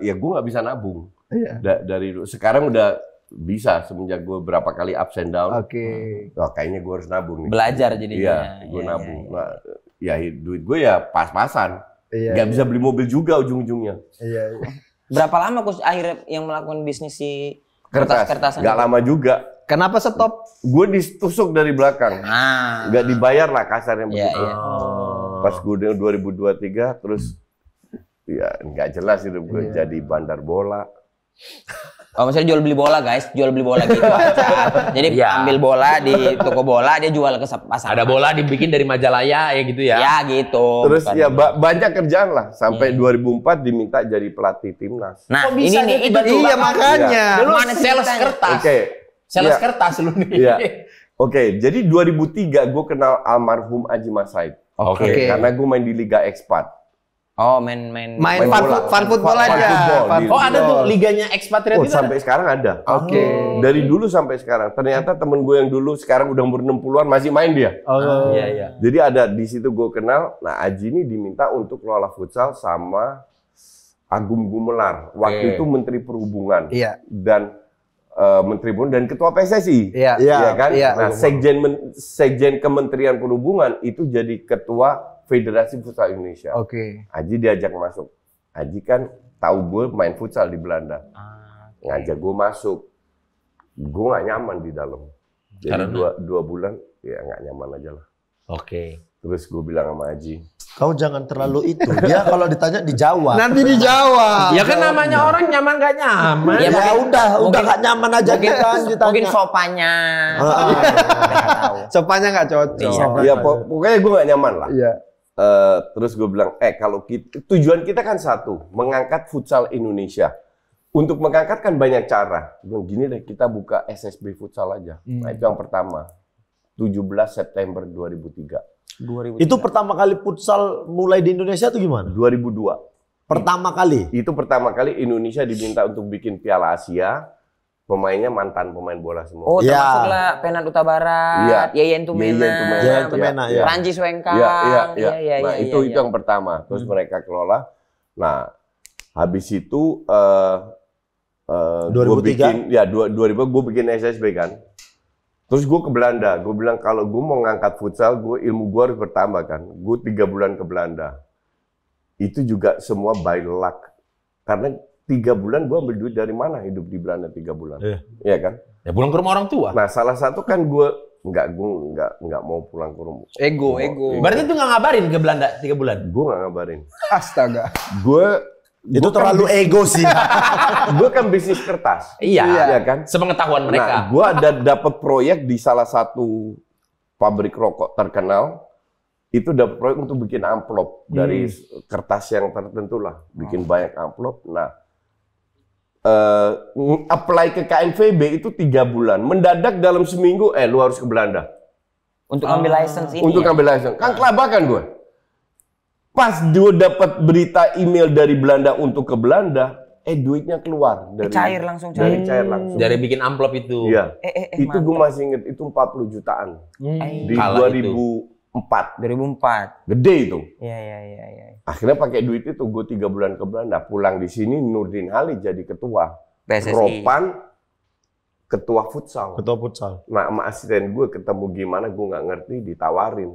ya gue nggak bisa nabung. Iya. Dari dulu. Sekarang udah bisa semenjak gue berapa kali ups and down. Oke. Wah, kayaknya gue harus nabung nih. Belajar jadinya. Iya, gue Iya, nabung. iya. Nah, ya duit gue ya pas-pasan. Iya. Nggak bisa beli mobil juga ujung-ujungnya. Iya. Berapa lama Kus akhirnya yang melakukan bisnis si Kertas. kertasan? Nggak lama juga. Kenapa stop? Gue ditusuk dari belakang. Ah. Nggak dibayar lah kasarnya Iya, begitu. iya. Pas gue 2023 terus ya nggak jelas hidup gue jadi bandar bola. Oh, maksudnya jual beli bola guys, jual beli bola gitu aja. Jadi ambil bola di toko bola, dia jual ke pasar. Ada bola dibikin dari Majalaya ya gitu ya. Ya gitu. Terus bukan. ya banyak kerjaan lah sampai 2004 diminta jadi pelatih timnas. Nah, Kok ini bisa nih dia itu tiba-tiba Iya makanya. Dulu Mana sales ceritanya? kertas. Oke. Sales Iya. kertas lu nih. Iya. Oke, jadi 2003 gue kenal almarhum Aji Masaid. Oke. Karena gue main di Liga Expat. Oh, main fun football aja. football. Fun Oh, ada tuh football. liganya ekspatriat Oh, itu. sampai sekarang ada. Oke. Dari dulu sampai sekarang. Ternyata temen gue yang dulu sekarang udah umur 60-an masih main dia. Oh. Iya. Jadi ada di situ gue kenal. Nah, Aji ini diminta untuk kelola futsal sama Agung Gumelar. Waktu itu Menteri Perhubungan. Iya. Dan Menteri Perhubungan dan Ketua PSSI. Iya. Iya kan? Iya. Nah, Sekjen Kementerian Perhubungan itu jadi Ketua Federasi Futsal Indonesia. Oke. Aji diajak masuk. Aji kan tahu gue main futsal di Belanda. Ngajak gue masuk. Gue nggak nyaman di dalam. Jadi dua bulan ya nggak nyaman aja lah. Oke. Terus gue bilang sama Aji, Kau jangan terlalu itu. Dia kalau ditanya dijawab. Nanti dijawab. Ya kan namanya orang nyaman gak nyaman. Ya, Ya udah mungkin- gak nyaman aja kita ditanya. mungkin sopannya. Sopannya nggak cocok. ya pokoknya gue nggak nyaman lah. Iya. Terus gue bilang, kalau tujuan kita kan satu, mengangkat futsal Indonesia. Untuk mengangkat kan banyak cara. Gue bilang, gini deh, kita buka SSB futsal aja. Nah itu yang pertama. 17 September 2003. Itu pertama kali futsal mulai di Indonesia tuh gimana? 2002. Pertama kali. Itu pertama kali Indonesia diminta untuk bikin Piala Asia. Pemainnya mantan pemain bola semua. Oh, Ya. termasuklah Penat Uta Barat, Iya. Yeyen Tumena, Yeyen Tumena, ya. Prancis Wengkang. Iya. Nah, itu yang pertama. Terus mereka kelola. Nah, habis itu 2003? 2000 gue bikin SSB kan. Terus gue ke Belanda. Gue bilang kalau gue mau ngangkat futsal, ilmu gue harus bertambah kan. Gue 3 bulan ke Belanda. Itu juga semua by luck. Karena 3 bulan gue ambil duit dari mana hidup di Belanda 3 bulan? Iya kan? Ya pulang ke rumah orang tua. Nah, salah satu kan gue nggak mau pulang ke rumah. Ego. Berarti itu nggak ngabarin ke Belanda 3 bulan? Gue nggak ngabarin. Astaga. Itu terlalu ego sih. Gue kan bisnis kertas. Iya kan? Sepengetahuan mereka. Nah, gue ada dapat proyek di salah satu pabrik rokok terkenal. Itu dapat proyek untuk bikin amplop dari kertas yang tertentu lah. Bikin banyak amplop. Nah, apply ke KNVB itu 3 bulan. Mendadak dalam seminggu, lu harus ke Belanda. Untuk ambil license ini. Untuk ambil license. Kan kelabakan gue. Pas gue dapat berita email dari Belanda untuk ke Belanda, duitnya keluar. Cair langsung. Dari cair langsung. Dari bikin amplop itu. Iya. Itu gue masih inget, itu 40 jutaan. Di 2004. Gede itu. Iya. Akhirnya pakai duit itu gue 3 bulan ke Belanda. Pulang di sini Nurdin Halid jadi ketua. PSSI. Ropan ketua futsal. Nah, sama asisten gue ketemu gimana gue nggak ngerti, ditawarin.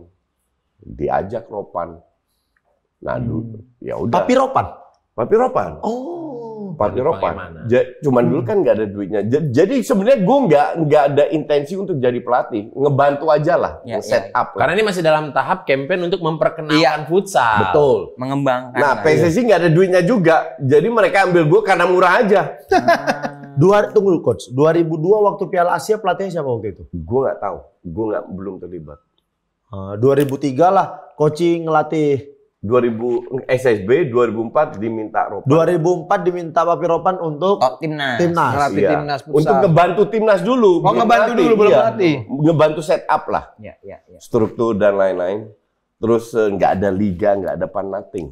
Diajak Ropan. Nah, ya udah. Papi Ropan. Papi Ropan. Cuman dulu kan nggak ada duitnya. Jadi sebenarnya gue nggak ada intensi untuk jadi pelatih, ngebantu aja lah, set up. Karena ini masih dalam tahap campaign untuk memperkenalkan futsal. Betul. Mengembangkan. Nah, PSSI nggak ada duitnya juga. Jadi mereka ambil gue karena murah aja. Tunggu coach. 2002 waktu Piala Asia pelatihnya siapa waktu itu? Gue nggak tahu. Gue belum terlibat. 2003 lah coaching ngelatih. 2000 SSB 2004 diminta Ropan. 2004 diminta Papi Ropan untuk timnas. Ngelatih timnas futsal. Untuk ngebantu timnas dulu. Ngebantu dulu belum pelatih. Ngebantu set up lah. Iya. Struktur dan lain-lain. Terus nggak ada liga, nggak ada nothing.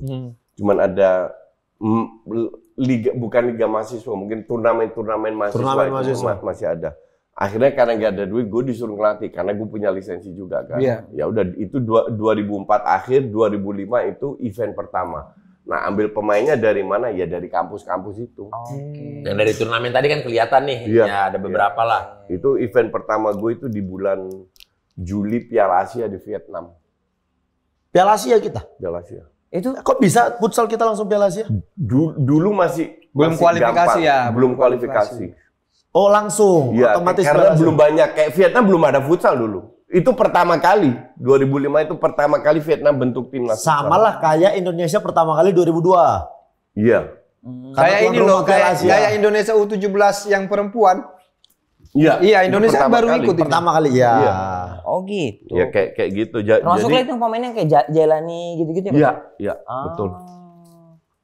Cuman ada liga, bukan liga mahasiswa, mungkin turnamen mahasiswa. Masih ada. Akhirnya karena nggak ada duit, gue disuruh ngelatih karena gue punya lisensi juga kan. Ya udah itu 2004 akhir, 2005 itu event pertama. Nah, ambil pemainnya dari mana? Ya dari kampus-kampus itu. Yang dari turnamen tadi kan kelihatan nih, ya ada beberapa lah. Itu event pertama gue itu di bulan Juli Piala Asia di Vietnam. Piala Asia kita? Piala Asia. Itu kok bisa futsal kita langsung Piala Asia? Dulu masih kualifikasi gampang. ya. Belum kualifikasi. Oh langsung, ya, otomatis karena belum banyak, kayak Vietnam belum ada futsal dulu. Itu pertama kali, 2005 itu pertama kali Vietnam bentuk timnas. Sama lah kayak Indonesia pertama kali 2002. Iya. Kayak ini loh, kayak Indonesia U17 yang perempuan. Iya, Indonesia baru ikut pertama kali ya. Oh gitu. Ya kayak gitu. Termasuklah itu pemainnya kayak Jailani gitu-gitu ya? Iya, betul.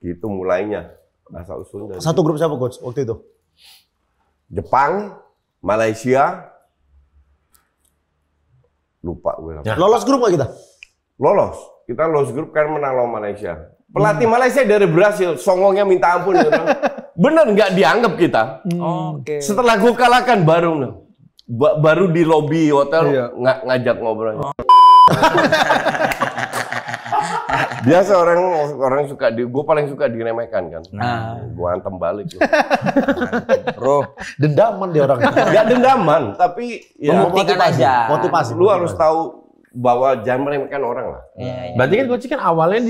Gitu mulainya. Asal usul dari satu grup siapa coach waktu itu? Jepang, Malaysia, lupa gue. Lolos grup nggak kita? Lolos. Kita lolos grup karena menang lawan Malaysia. Pelatih Malaysia dari Brasil, songongnya minta ampun. Bener nggak dianggap kita. Setelah gue kalahkan baru di lobi hotel ngajak ngobrol. Biasa orang suka gue paling suka diremehkan kan. Gue antem balik. Dendaman dia orang. Gak dendaman, tapi ya motivasi. Lu harus tahu bahwa jangan meremehkan orang lah. Berarti kan coach kan awalnya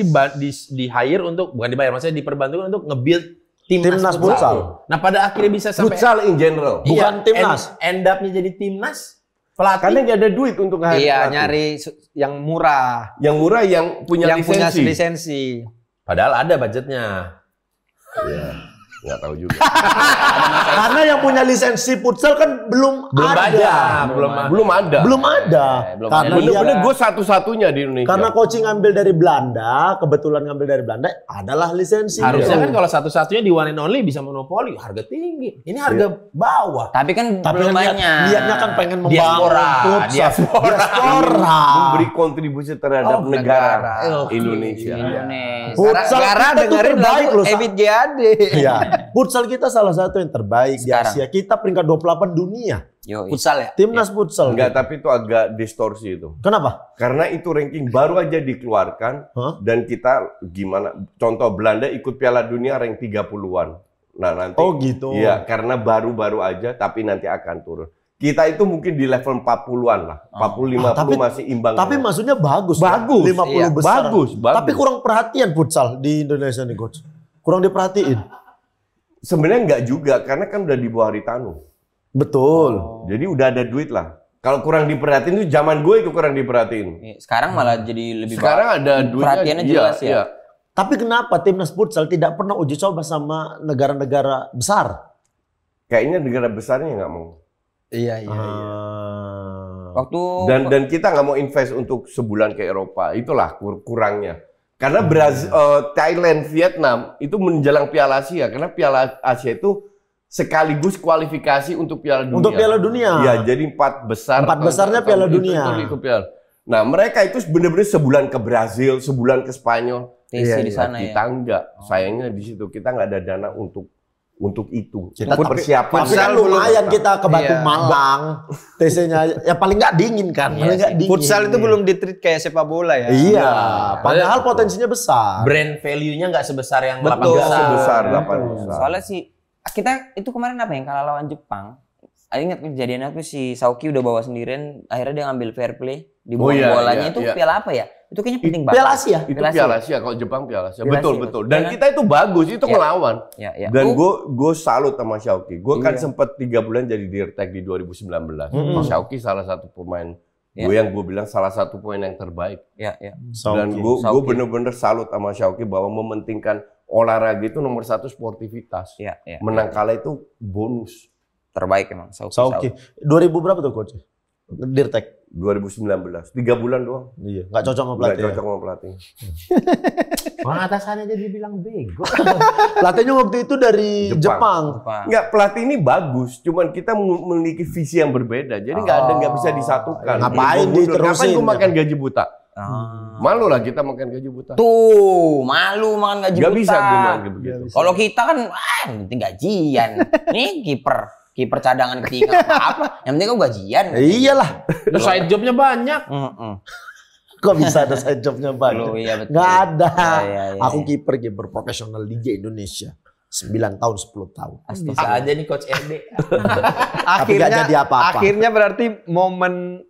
di hire untuk bukan dibayar, maksudnya diperbantukan untuk nge-build timnas futsal. Nah pada akhirnya bisa sampai futsal in general. Bukan timnas. End up-nya jadi timnas. Pelatih. Karena nggak ada duit untuk nyari yang murah. Yang murah yang punya lisensi. Padahal ada budgetnya. Iya, nggak tahu juga. Karena yang punya lisensi futsal kan belum ada. Belum ada. Karena bener-bener gue satu-satunya di Indonesia. Karena coaching ngambil dari Belanda, kebetulan ngambil dari Belanda adalah lisensi. Harusnya kan kalau satu-satunya di one and only bisa monopoli, harga tinggi. Ini harga bawah. Tapi kan belum banyak. Niatnya kan pengen membangun diaspora. Memberi kontribusi terhadap negara Indonesia. Gara dengerin lagu Ebit GAD. Iya. Futsal kita salah satu yang terbaik di Asia. Kita peringkat 28 dunia. Futsal ya? Timnas futsal. Enggak, tapi itu agak distorsi itu. Kenapa? Karena itu ranking baru aja dikeluarkan dan kita gimana? Contoh Belanda ikut Piala Dunia rank 30-an. Nah, nanti gitu. Iya, karena baru-baru aja tapi nanti akan turun. Kita itu mungkin di level 40-an lah. 40-50 masih imbang. Tapi maksudnya bagus. 50 besar. Bagus. Tapi kurang perhatian futsal di Indonesia nih coach. Kurang diperhatiin. Sebenarnya nggak juga, karena kan udah di bawah Haritanu. Betul. Jadi udah ada duit lah. Kalau kurang diperhatiin itu zaman gue itu kurang diperhatiin. Sekarang malah jadi lebih Sekarang ada duitnya. Perhatiannya jelas ya. Iya. Tapi kenapa timnas futsal tidak pernah uji coba sama negara-negara besar? Kayaknya negara besarnya nggak mau. Iya. Waktu Dan kita nggak mau invest untuk sebulan ke Eropa. Itulah kurangnya. Karena Thailand, Vietnam itu menjelang Piala Asia. Karena Piala Asia itu sekaligus kualifikasi untuk Piala Dunia. Untuk Piala Dunia. Ya, jadi 4 besar. 4 besarnya Piala Dunia. Itu Piala. Nah, mereka itu benar-benar sebulan ke Brazil, sebulan ke Spanyol. di sana ya. Kita enggak. Sayangnya di situ kita nggak ada dana untuk itu. Kita persiapan. Tapi kan lumayan kita ke Batu Malang. TC-nya ya paling nggak dingin kan. Paling nggak dingin. Futsal itu belum di-treat kayak sepak bola ya. Iya. Padahal potensinya besar. Brand value-nya nggak sebesar yang 8 Betul, besar. sebesar 8 besar. Soalnya sih kita itu kemarin apa yang kalah lawan Jepang. Ingat kejadiannya tuh si Sauki udah bawa sendirian, akhirnya dia ngambil fair play di bolanya itu piala apa ya? Itu kayaknya penting banget. Piala Asia. Itu Piala Asia, kalau Jepang Piala Asia. Betul. Dan kan? kita itu bagus, itu ngelawan. Ya. Dan gue salut sama Syauqi. Gue kan sempat 3 bulan jadi dirtek di 2019. Syauqi salah satu pemain gue yang gue bilang salah satu pemain yang terbaik. Ya. Dan gue bener-bener salut sama Syauqi bahwa mementingkan olahraga itu nomor 1 sportivitas. Menang kalah itu bonus. Terbaik emang Sauki. 2000 berapa tuh coach? Dirtek 2019. 3 bulan doang. Iya, nggak cocok sama pelatih. Nggak cocok sama pelatih. Orang atasannya jadi bilang bego. Pelatihnya waktu itu dari Jepang. Enggak, pelatih ini bagus, cuman kita memiliki visi yang berbeda. Jadi nggak bisa disatukan. Ngapain diterusin? Ngapain gue makan gaji buta? Malu lah kita makan gaji buta. Tuh, malu makan gaji buta. Gak bisa gue makan begitu. Kalau kita kan, penting gajian. Nih kiper cadangan ketiga apa? Yang penting kau gajian. Iyalah. Terus side jobnya banyak. Kok bisa ada side jobnya banyak? Iya, betul. Nggak ada. Iya. Aku kiper profesional Liga Indonesia. 9 tahun, 10 tahun. Bisa aja nih Coach RD. nggak jadi apa-apa. Akhirnya berarti momen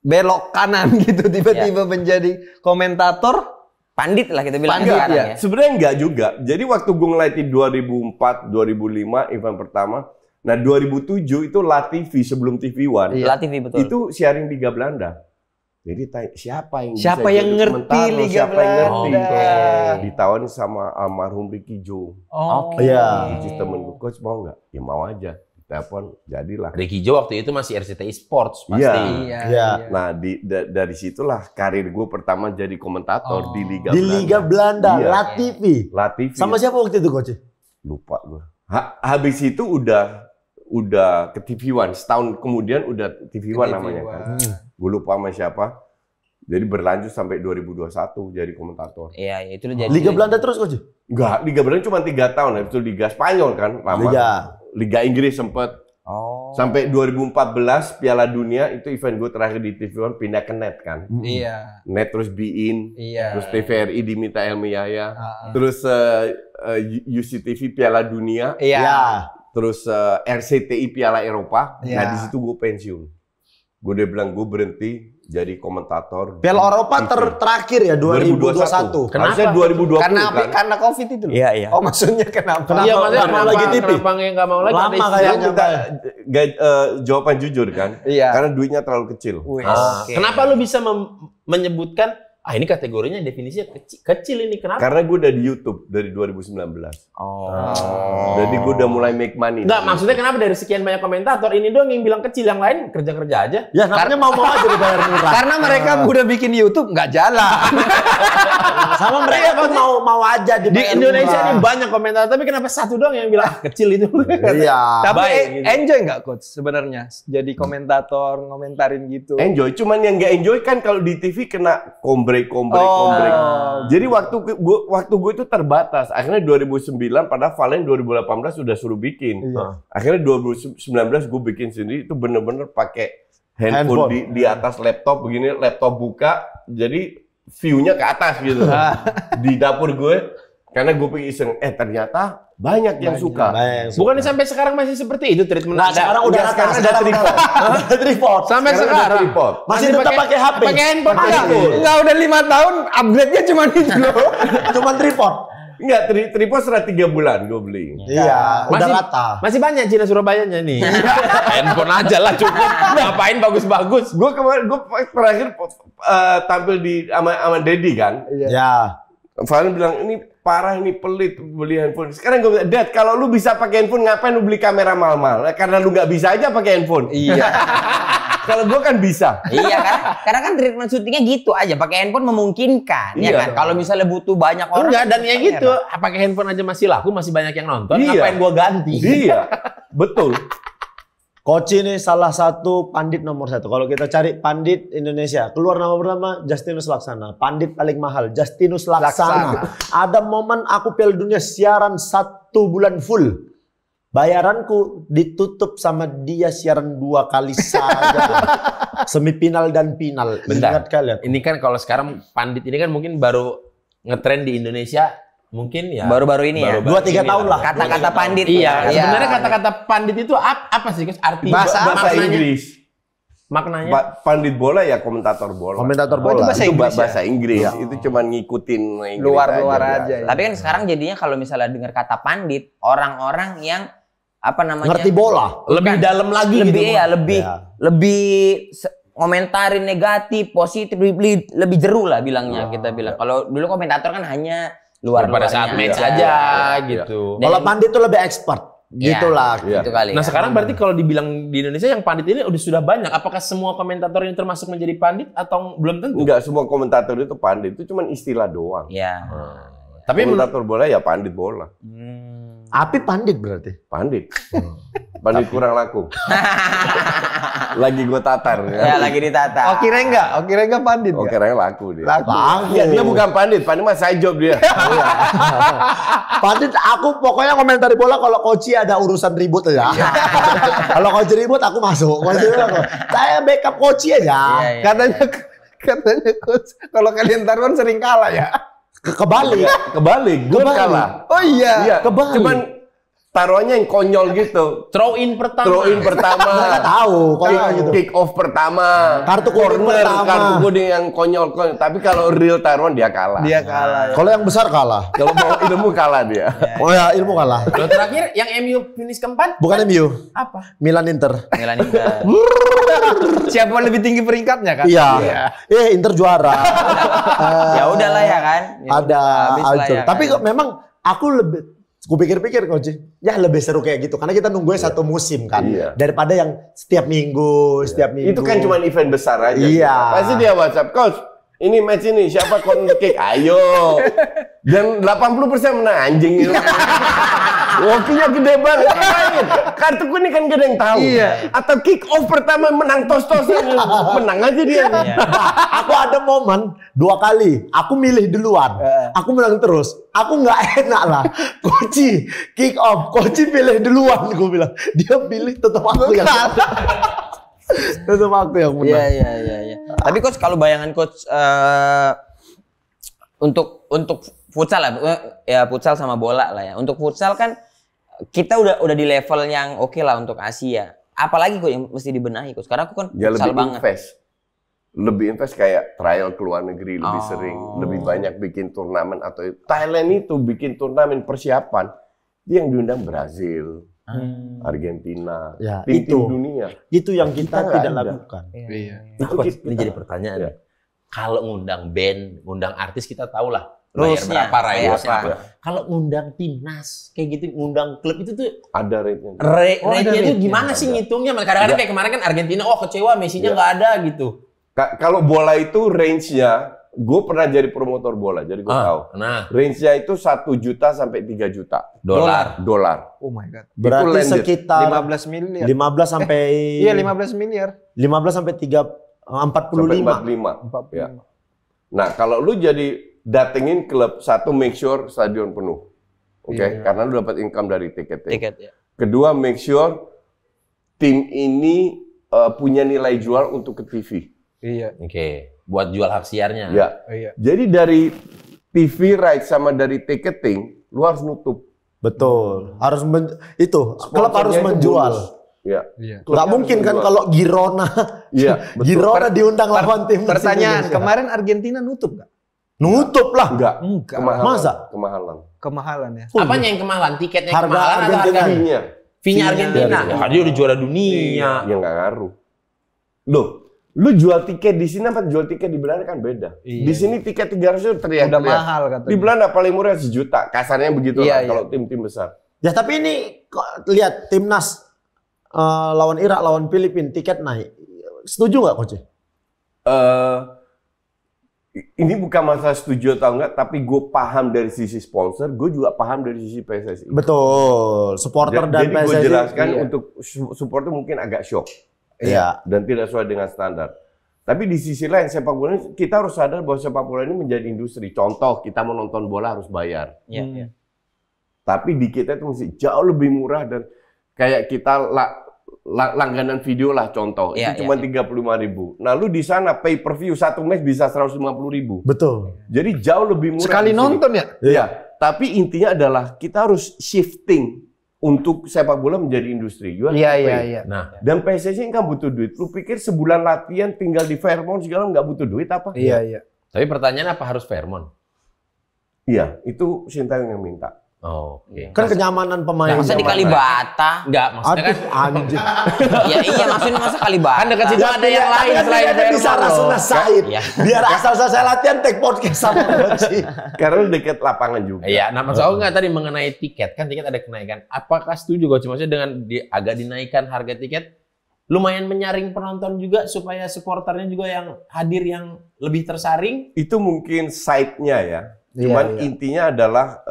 belok kanan gitu tiba-tiba menjadi komentator. Pandit lah kita bilang. Pandit ya. Sebenarnya enggak juga. Jadi waktu gue ngelatih 2004, 2005 event pertama. Nah 2007 itu LaTV sebelum TV One. LaTV betul. Itu siaring Liga Belanda. Jadi siapa yang ngerti Liga Belanda? Ditawarin sama almarhum Ricky Joe. Iya. Jadi temen gue, coach mau nggak? Ya mau aja. Telepon, jadilah. Ricky Joe waktu itu masih RCTI Sports pasti. Iya. Nah dari situlah karir gue pertama jadi komentator di Liga Di Belanda. Liga Belanda, Iya. LaTV. Sama siapa waktu itu coach? Lupa gue. Habis itu udah ke TV One. Setahun kemudian udah TV One namanya kan. Gue lupa sama siapa. Jadi berlanjut sampai 2021 jadi komentator. Iya, itu udah jadi. Liga Belanda terus coach? Enggak, Liga Belanda cuma 3 tahun. Habis itu Liga Spanyol kan lama. Liga Inggris sempet. Sampai 2014 Piala Dunia itu event gue terakhir di TV One pindah ke net kan. Iya. Net terus Bein, terus TVRI diminta Elmi Yahya, terus UCTV Piala Dunia, terus RCTI Piala Eropa. Nah di situ gue pensiun. Gue udah bilang gue berhenti jadi komentator. Piala Eropa terakhir ya 2021. Harusnya 2020 Karena COVID itu. Iya. Oh maksudnya kenapa? Iya, maksudnya lagi TV? Kenapa nggak mau lagi? Lama kayaknya. Jawaban jujur kan? Iya. Karena duitnya terlalu kecil. Kenapa lu bisa menyebutkan ini kategorinya definisinya kecil ini kenapa? Karena gue udah di YouTube dari 2019. Jadi gue udah mulai make money. Enggak, maksudnya kenapa dari sekian banyak komentator ini doang yang bilang kecil, yang lain kerja-kerja aja? Ya namanya mau aja dibayar murah. Karena mereka udah bikin YouTube nggak jalan. Sama mereka pun mau aja Di dibayar Indonesia murah. ini banyak komentator, tapi kenapa satu doang yang bilang kecil itu? Iya. Tapi enjoy nggak coach sebenarnya jadi komentator ngomentarin gitu? Enjoy, cuman yang nggak enjoy kan kalau di TV kena kombrek. Jadi waktu gue itu terbatas. Akhirnya 2009, padahal Valen 2018 sudah suruh bikin. Akhirnya 2019 gue bikin sendiri, itu bener-bener pakai handphone di atas laptop begini, laptop buka, jadi view-nya ke atas gitu. Di dapur gue, karena gue pengen iseng, ternyata banyak yang suka. Bukannya sampai sekarang masih seperti itu treatment? Nah, sekarang udah ada tripod. Sampai sekarang Masih tetap pakai HP. Pakai handphone. Enggak, udah 5 tahun upgrade-nya cuma itu loh. Cuma tripod. Enggak, tripod setelah 3 bulan gue beli. Iya, udah rata. Masih banyak Cina Surabayanya nih. Handphone aja lah cukup. Ngapain bagus-bagus? Gue terakhir tampil di sama Dedi kan. Ya. Valen bilang ini parah, ini pelit beli handphone. Sekarang gue bilang, Dad, kalau lu bisa pakai handphone ngapain lu beli kamera mahal-mahal? Karena lu nggak bisa aja pakai handphone. Iya. Kalau gue kan bisa. Iya karena kan treatment syutingnya gitu aja, pakai handphone memungkinkan, ya kan. Kalau misalnya butuh banyak orang. Enggak, dan ya gitu. Pakai handphone aja masih laku, masih banyak yang nonton. Iya. Ngapain gua ganti? Iya, betul. Coach ini salah satu pandit nomor 1. Kalau kita cari pandit Indonesia, keluar nama pertama Justinus Laksana. Pandit paling mahal Justinus Laksana. Ada momen aku Piala Dunia siaran 1 bulan full. Bayaranku ditutup sama dia siaran 2 kali saja. Semifinal dan final. Bentar. Ingat kalian. Ini kan kalau sekarang pandit ini kan mungkin baru ngetren di Indonesia. Mungkin ya Baru-baru ini ya. 2-3 tahun lah. Kata-kata pandit. Iya. Sebenarnya kata-kata pandit itu apa sih, Coach? Arti Bahasa Inggris. Maknanya? Pandit bola ya komentator bola. Komentator itu bola. bahasa Itu Inggris bahasa Inggris. Itu cuma ngikutin Inggris Luar-luar aja. biasa. Tapi kan sekarang jadinya kalau misalnya dengar kata pandit, orang-orang yang apa namanya? Ngerti bola. Lebih dalam lagi lebih gitu. ya, lebih komentarin negatif, positif, lebih jeru lah bilangnya kita bilang. Kalau dulu komentator kan hanya luar Pada saat match aja gitu. Kalau pandit itu lebih expert. Gitulah. Gitu kali. Nah sekarang berarti kalau dibilang di Indonesia yang pandit ini sudah banyak. Apakah semua komentator ini termasuk menjadi pandit atau belum tentu? Enggak, semua komentator itu pandit. Itu cuma istilah doang. Ya. Tapi Komentator bola ya pandit bola. Api pandit berarti. Pandit. Pandit kurang laku. Lagi gue tatar. Ya lagi ditata. Oki Rengga pandit. Oke, nggak? laku dia. Laku. Iya, dia bukan pandit. Pandit mah side job dia. Pandit aku pokoknya komentari bola kalau Koci ada urusan ribut aja. Kalau Koci ribut aku masuk. Saya backup Koci aja. Iya. Katanya coach, kalau kalian taruhan sering kalah ya. Kebalik, gue kalah. Oh iya. Iya, kebalik. cuman taruhannya yang konyol gitu. throw in pertama. Throw in pertama. Nggak tahu kalau gitu. Kick off pertama. Kartu kuning corner, pertama. kartu kuning yang konyol. Tapi kalau real taruhan dia kalah. Dia kalah. Kalau yang besar kalah. Kalau mau ilmu kalah dia. Oh ya ilmu kalah. Loh, terakhir yang MU finish keempat. Bukan MU. Apa? Milan Inter. Milan Inter. Siapa lebih tinggi peringkatnya kan? Iya. Inter juara. Ya udahlah ya kan. Ya Ada udah, habis lah hancur. ya Tapi kan. memang aku pikir-pikir Coach, ya lebih seru kayak gitu karena kita nunggunya 1 musim kan. Iya. Daripada yang setiap minggu. Itu kan cuma event besar aja. Iya. Pasti dia WhatsApp, Coach, ini match ini siapa corner kick? Ayo. Dan 80% menang anjing itu. Waktunya gede banget. Ngapain? Kartu kuning kan gak ada yang tahu. Iya. Atau kick off pertama menang tos-tosan. Menang aja dia. Aku ada momen 2 kali. Aku milih duluan. Aku menang terus. Aku nggak enak lah. Koci kick off. Koci pilih duluan. Gue bilang. Dia pilih tetap aku yang tetap aku yang menang. Iya. Tapi coach kalau bayangan coach untuk futsal lah, ya futsal sama bola lah ya. Untuk futsal kan kita udah di level yang oke lah untuk Asia. Apalagi kok yang mesti dibenahi coach? Karena aku kan Ya futsal lebih banget. Lebih invest kayak trial ke luar negeri lebih sering, lebih banyak bikin turnamen atau Thailand itu bikin turnamen persiapan. Dia yang diundang Brazil, Argentina, Ya, tim-tim itu. dunia. Itu yang kita Kita nggak tidak ada. lakukan. Iya. Itu Ini jadi pertanyaan. Ya. Kalau ngundang band, ngundang artis kita tahu lah. Rules-nya, Bayar berapa, kayak rate-nya apa. apa. Kalau ngundang timnas, kayak gitu, ngundang klub itu tuh Ada rate-nya. rate-nya itu rate-nya. gimana sih ngitungnya? Kadang-kadang kayak kemarin kan Argentina, kecewa Messi-nya nggak ada gitu. Kalau bola itu range-nya, gue pernah jadi promotor bola, jadi gue tahu. Nah, Range-nya itu 1 juta sampai 3 juta dolar. Oh my god. Berarti landed. sekitar 15 miliar. 15 sampai Iya 15 miliar. 15 sampai 45. 45. Ya. Nah, kalau lu jadi datengin klub, satu make sure stadion penuh. Oke, karena lu dapat income dari tiketing. Tiket ya. Kedua, make sure tim ini punya nilai jual untuk ke TV. Iya. Oke, buat jual hak siarnya. Ya. Iya. Jadi dari TV right sama dari tiketing, lu harus nutup. Betul. Harus klub harus Sponsornya itu menjual. bonus. Ya. Iya. Nggak mungkin kan kalau Girona. Iya, betul. Girona diundang lawan tim. Pertanyaan, kemarin Argentina nutup nggak? Nutup lah. Enggak. Enggak. Kemahalan. Masa? Kemahalan. kemahalan ya. Apanya yang kemahalan? Tiketnya Harga kemahalan atau Argentina. harga fee-nya Argentina? Ya, dia udah juara dunia. Ya nggak ngaruh. Loh, lu jual tiket di sini apa jual tiket di Belanda kan beda. Di sini tiket 300 teriak. Udah mahal katanya. Di Belanda paling murah 1 juta. Kasarnya begitu lah Iya. kalau tim-tim besar. Ya tapi ini kok lihat timnas lawan Irak, lawan Filipina tiket naik. Setuju nggak Coach? Ini bukan masalah setuju atau enggak, tapi gue paham dari sisi sponsor, gue juga paham dari sisi PSSI. Betul, supporter dan Jadi PSSI. gue jelaskan iya. untuk supporter mungkin agak shock. Iya. Dan tidak sesuai dengan standar. Tapi di sisi lain sepak bola ini, kita harus sadar bahwa sepak bola ini menjadi industri. Contoh, kita mau nonton bola harus bayar. Iya. Tapi di kita itu mesti jauh lebih murah dan kayak kita langganan video lah contoh. Iya, itu cuma iya. 35.000. Nah, lu di sana pay per view satu match bisa 150.000. Betul. Jadi jauh lebih murah. Sekali di sini. nonton ya? Iya, tapi intinya adalah kita harus shifting untuk sepak bola menjadi industri. Iya. Nah, Dan PSSI kan butuh duit. Lu pikir sebulan latihan tinggal di Fairmont segala nggak butuh duit apa? Iya. tapi pertanyaannya apa harus Fairmont? Iya, itu Sintayong yang minta. Oh, oke. Kan kenyamanan pemain. Masa di Kalibata? Enggak, maksudnya kan Aduh, anjir. Ya iya maksudnya masa Kalibata? kan dekat situ ada yang lain selain Ada di Fairmont loh. Rasuna Said. Iya. Biar asal saya latihan take podcast sama Coach. Karena dekat lapangan juga. Iya, nah maksud aku nggak tadi mengenai tiket, kan tiket ada kenaikan. Apakah setuju Coach? Maksudnya dengan agak dinaikkan harga tiket, lumayan menyaring penonton juga supaya supporternya juga yang hadir yang lebih tersaring? Itu mungkin side-nya ya. Cuman intinya adalah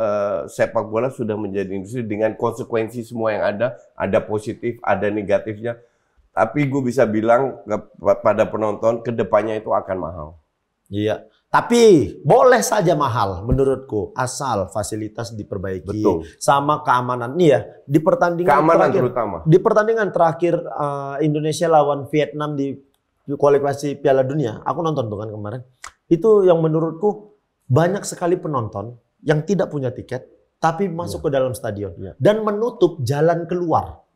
sepak bola sudah menjadi industri dengan konsekuensi semua yang ada positif, ada negatifnya. Tapi gue bisa bilang pada penonton, kedepannya itu akan mahal. Iya. Tapi boleh saja mahal menurutku asal fasilitas diperbaiki. Betul. Sama keamanan. Nih ya, di pertandingan Keamanan terakhir, terutama. di pertandingan terakhir Indonesia lawan Vietnam di kualifikasi Piala Dunia, aku nonton tuh kan kemarin. Itu yang menurutku banyak sekali penonton yang tidak punya tiket tapi masuk ke dalam stadion dan menutup jalan keluar.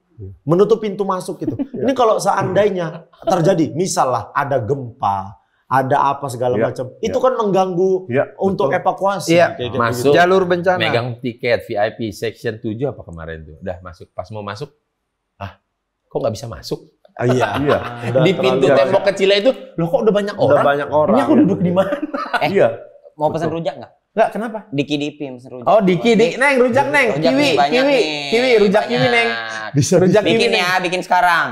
Menutup pintu masuk gitu. Ini kalau seandainya terjadi, misalnya ada gempa, ada apa segala macam, itu kan mengganggu untuk evakuasi. Iya, kayak masuk jalur bencana. megang tiket VIP section 7 apa kemarin tuh. Udah masuk, pas mau masuk, kok nggak bisa masuk? Iya. Udah Di pintu terlalu tembok kecilnya itu, loh kok udah banyak orang? Udah banyak orang. Ini aku duduk di mana? Iya. Mau pesan rujak nggak? Enggak, kenapa? Diki Dipi pesan rujak. Oh, Diki, Neng, rujak Neng, Rujak kiwi, nih, banyak kiwi, nih. kiwi, rujak kiwi Neng. Banyak. Bisa Rujak kiwi Bikin Neng. ya, bikin sekarang.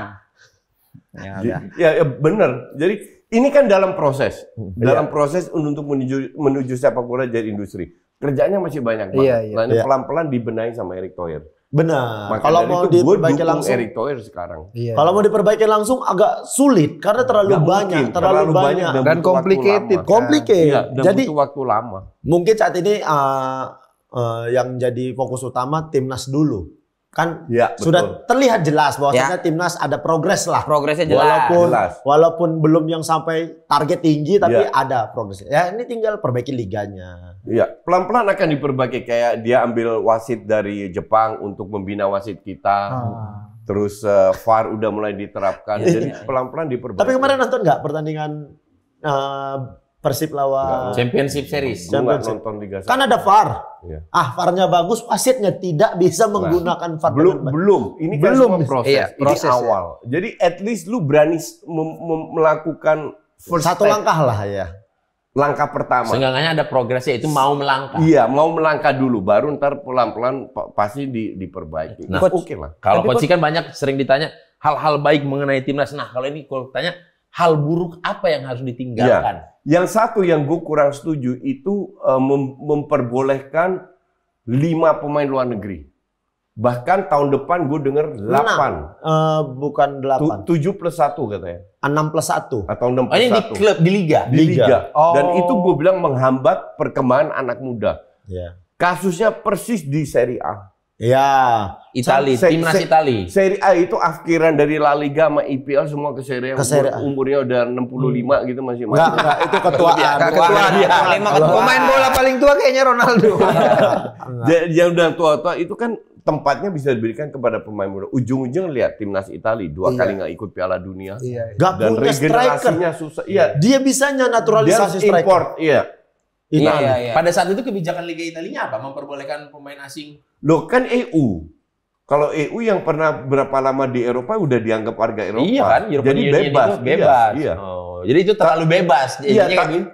Ya, udah. Ya, benar. Jadi ini kan dalam proses. Dalam proses untuk menuju sepak bola jadi industri. Kerjanya masih banyak banget. Iya. Nah, ini pelan-pelan dibenahi sama Erick Thohir. Benar. Maka Kalau dari mau itu gue diperbaiki dukung langsung, Erick Thohir sekarang. Iya. kalau mau diperbaiki langsung agak sulit karena terlalu Nggak banyak, mungkin, terlalu banyak. dan Dan butuh waktu complicated. lama. Complicated. Iya, dan Jadi butuh waktu lama. mungkin saat ini yang jadi fokus utama timnas dulu. Kan Ya, sudah terlihat jelas bahwasanya timnas ada progres lah. Progresnya jelas. Jelas. Walaupun belum yang sampai target tinggi tapi Ya. ada progres. Ya ini tinggal perbaiki liganya. Iya, pelan-pelan akan diperbaiki. Kayak dia ambil wasit dari Jepang untuk membina wasit kita. Terus VAR udah mulai diterapkan. Jadi pelan-pelan diperbaiki. Tapi kemarin nonton nggak pertandingan Persib lawan Championship Series. Gue nggak Championship. nonton Liga 1. Kan ada VAR. Iya. VAR-nya bagus, wasitnya tidak bisa menggunakan VAR. Belum. Ini kan Belum. semua proses. Iya, proses, Ini ya. awal. Jadi at least lu berani melakukan first Satu step. langkah lah ya. Langkah pertama. Seenggaknya ada progresnya, itu mau melangkah. Iya, mau melangkah dulu, baru ntar pelan-pelan pasti diperbaiki. Nah, Oke lah. Kalau Coach kan banyak sering ditanya hal-hal baik mengenai timnas. Nah, kalau ini kalau tanya hal buruk apa yang harus ditinggalkan? Yang satu yang gue kurang setuju itu memperbolehkan 5 pemain luar negeri. Bahkan tahun depan gue dengar 8. Bukan 8. 7 plus 1 katanya. 6 plus 1. Atau 6 Oh, plus ini di 1. klub, di liga. Di liga. Oh. Dan itu gue bilang menghambat perkembangan anak muda. Ya. Kasusnya persis di Serie A. Ya. Itali, timnas Itali. Serie A itu akhiran dari La Liga sama IPL semua ke Serie A. Ke Serie A. Umurnya udah 65 gitu masih Enggak, itu ketuaan. Ketuaan. Pemain bola paling tua kayaknya Ronaldo. Yang udah tua-tua itu kan tempatnya bisa diberikan kepada pemain muda. Ujung-ujung lihat timnas Italia 2 kali nggak ikut Piala Dunia. Iya. Gak Dan punya striker. regenerasinya susah. Iya. Dia bisanya Dia naturalisasi striker. import, iya. Iya. Pada saat itu kebijakan Liga Italinya apa? Memperbolehkan pemain asing. Loh kan EU. Kalau EU yang pernah berapa lama di Eropa udah dianggap warga Eropa. Iya kan, European jadi Union bebas. itu bebas. Iya. Oh, jadi itu terlalu bebas. Iya,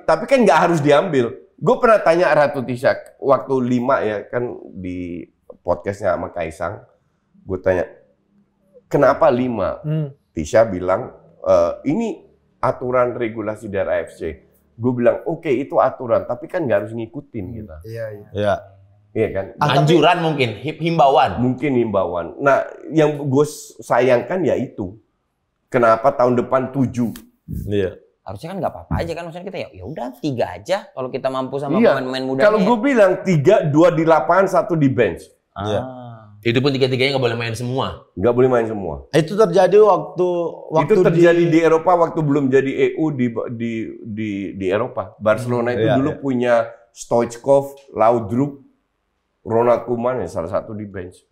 tapi kan nggak harus diambil. Gue pernah tanya Ratu Tisha waktu 5 ya kan di podcastnya sama Kaisang. Gue tanya, kenapa 5? Tisha bilang, ini aturan regulasi dari AFC. Gue bilang, oke, itu aturan, tapi kan nggak harus ngikutin kita. Iya. Iya kan? Anjuran mungkin, himbauan. Mungkin himbauan. Nah, yang gue sayangkan ya itu. Kenapa tahun depan 7? Iya. Harusnya kan nggak apa-apa aja kan, maksudnya kita ya udah 3 aja kalau kita mampu sama Iya. pemain-pemain muda. Kalau gue bilang 3, 2 di lapangan, 1 di bench. Iya. Itu pun 3-3-nya nggak boleh main semua. Nggak boleh main semua. Itu terjadi waktu Itu terjadi di Eropa waktu belum jadi EU di Eropa. Barcelona itu dulu punya Stoichkov, Laudrup, Ronald Koeman ya salah satu di bench.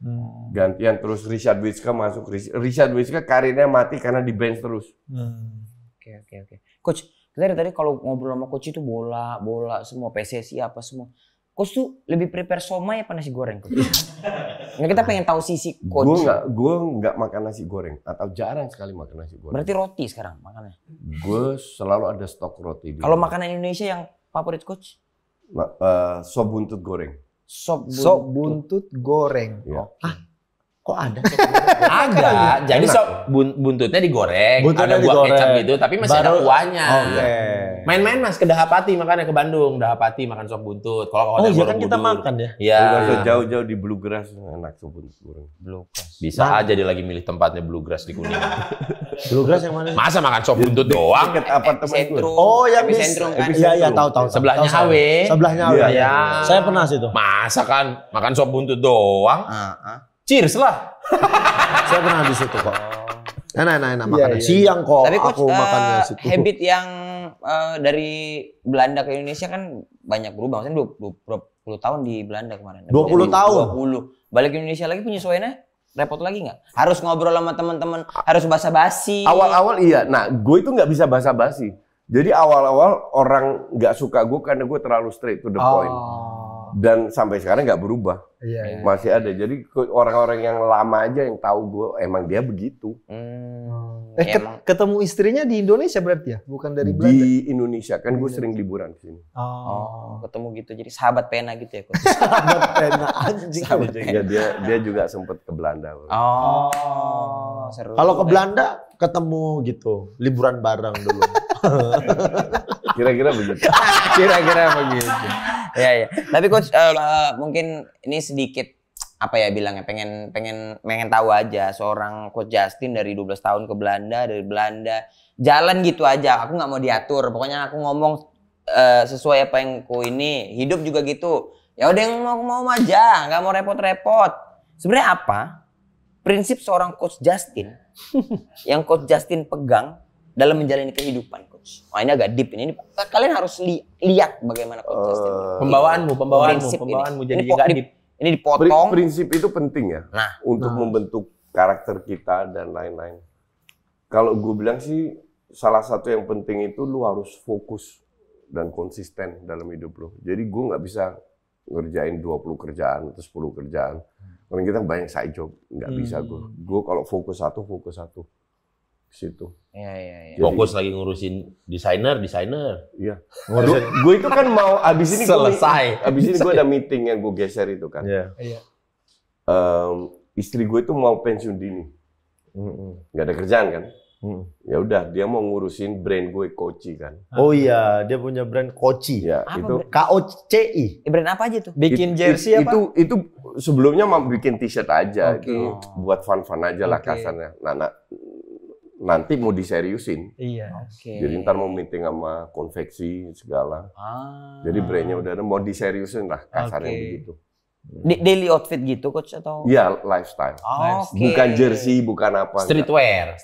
Gantian terus Richard Wietzke masuk. Richard Wietzke karirnya mati karena di bench terus. Oke. Coach, kita dari tadi kalau ngobrol sama coach itu bola semua, PSSI apa semua. Coach tuh lebih prepare somai apa nasi goreng, Coach? Nah, kita pengen tahu sisi coach. Gue nggak makan nasi goreng atau jarang sekali makan nasi goreng. Berarti roti sekarang makannya. Gue selalu ada stok roti. Kalau makanan Indonesia yang favorit coach? Sop buntut goreng. Sop buntut goreng. Ya. Kok ada? Agak. Jadi sop buntutnya digoreng, ada buah kecap gitu, tapi masih ada kuahnya. Main-main Mas ke Dahapati, makanya ke Bandung. Dahapati makan sop buntut. Kalau Oh iya kan kita makan ya. Iya. Jauh-jauh di Bluegrass enak sop buntut goreng. Bluegrass. Bisa aja dia lagi milih tempatnya Bluegrass di Kuningan. Bluegrass yang mana? Masa makan sop buntut doang? Dekat apartemen gue. Oh ya Epicentrum kan. Iya tahu. Sebelahnya HW. Sebelahnya HW. Iya. Saya pernah situ. Masa kan makan sop buntut doang? Cheers lah. Saya pernah di situ kok. Enak makanan. Siang kok Tapi coach, aku makannya situ. habit yang dari Belanda ke Indonesia kan banyak berubah. Maksudnya 20 tahun di Belanda kemarin. 20 tahun? 20. Balik ke Indonesia lagi penyesuaiannya repot lagi nggak? Harus ngobrol sama teman-teman, harus basa-basi. Awal-awal iya. Nah, gue itu nggak bisa basa-basi. Jadi awal-awal orang nggak suka gue karena gue terlalu straight to the point. Dan sampai sekarang nggak berubah. Iya. Masih ada. Jadi orang-orang yang lama aja yang tahu gue emang dia begitu. Ketemu istrinya di Indonesia berarti ya? Bukan dari Belanda? Di Indonesia. Kan gue sering liburan ke sini. Ketemu gitu. Jadi sahabat pena gitu ya, coach. Sahabat pena anjing. Ya, dia juga sempet ke Belanda. Seru. Kalau ke Belanda ketemu gitu, liburan bareng dulu. Kira-kira begitu. Kira-kira begitu. Ya. Tapi coach mungkin ini sedikit apa ya bilangnya pengen tahu aja seorang coach Justin dari 12 tahun ke Belanda, dari Belanda jalan gitu aja. Aku nggak mau diatur. Pokoknya aku ngomong sesuai apa yang ku ini. Hidup juga gitu. Ya udah yang mau aja, nggak mau repot-repot. Sebenarnya apa prinsip seorang coach Justin yang coach Justin pegang dalam menjalani kehidupan, coach? Wah, ini agak deep ini. Kalian harus lihat bagaimana coach Justin. Pembawaanmu jadi juga deep. Ini dipotong. Prinsip itu penting ya. Untuk membentuk karakter kita dan lain-lain. Kalau gue bilang sih salah satu yang penting itu lu harus fokus dan konsisten dalam hidup lu. Jadi gue nggak bisa ngerjain 20 kerjaan atau 10 kerjaan. Karena kita banyak side job, nggak bisa gue. Gue kalau fokus satu. Situ. Iya. Fokus lagi ngurusin desainer. Iya. Gue itu kan mau abis ini selesai. Abis ini gue ada meeting yang gue geser itu kan. Iya. Istri gue itu mau pensiun dini. Nggak ada kerjaan kan. Ya udah dia mau ngurusin brand gue Koci kan. Oh iya, dia punya brand Koci. Ya, itu KOCI. Brand apa aja tuh? Bikin jersey apa? Itu sebelumnya mau bikin t-shirt aja itu buat fun-fun aja lah kasarnya. Nanti mau diseriusin. Iya. Jadi ntar mau meeting sama konveksi segala. Jadi brandnya udah mau diseriusin lah kasarnya begitu. Daily outfit gitu coach atau? Iya, lifestyle. Bukan jersey, bukan apa. Streetwear.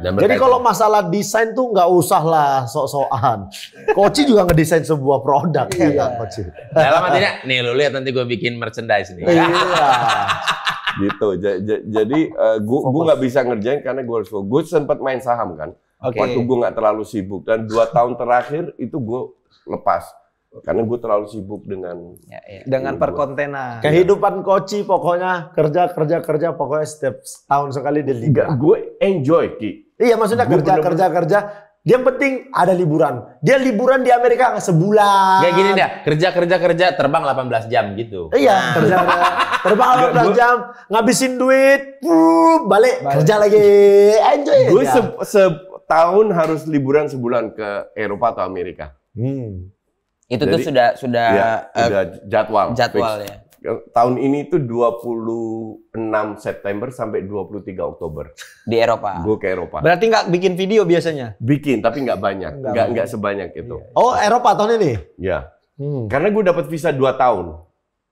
Jadi kalau masalah desain tuh nggak usah lah sok-sokan. Koci juga ngedesain sebuah produk ya Koci. Dalam artinya, nih lu lihat nanti gue bikin merchandise nih. Iya. Gitu. Jadi gue nggak bisa ngerjain karena gue sempat main saham kan. Waktu gue nggak terlalu sibuk dan 2 tahun terakhir itu gue lepas. Karena gue terlalu sibuk dengan dengan perkontenan. Kehidupan Koci pokoknya kerja pokoknya setiap tahun sekali di liga. Gue enjoy, Ki. Iya, maksudnya kerja. Dia yang penting ada liburan. Dia liburan di Amerika sebulan. Kayak gini dah, kerja, terbang 18 jam gitu. Iya, terbang 18 jam, ngabisin duit, balik kerja lagi. Enjoy Gue aja. setahun harus liburan sebulan ke Eropa atau Amerika. Itu tuh Jadi, sudah udah jadwal jadwal fix. ya. Tahun ini tuh 26 September sampai 23 Oktober. Di Eropa. Gue ke Eropa. Berarti nggak bikin video biasanya? Bikin, tapi nggak banyak. Nggak sebanyak itu. Oh, Eropa tahun ini? Ya. Karena gue dapat visa 2 tahun.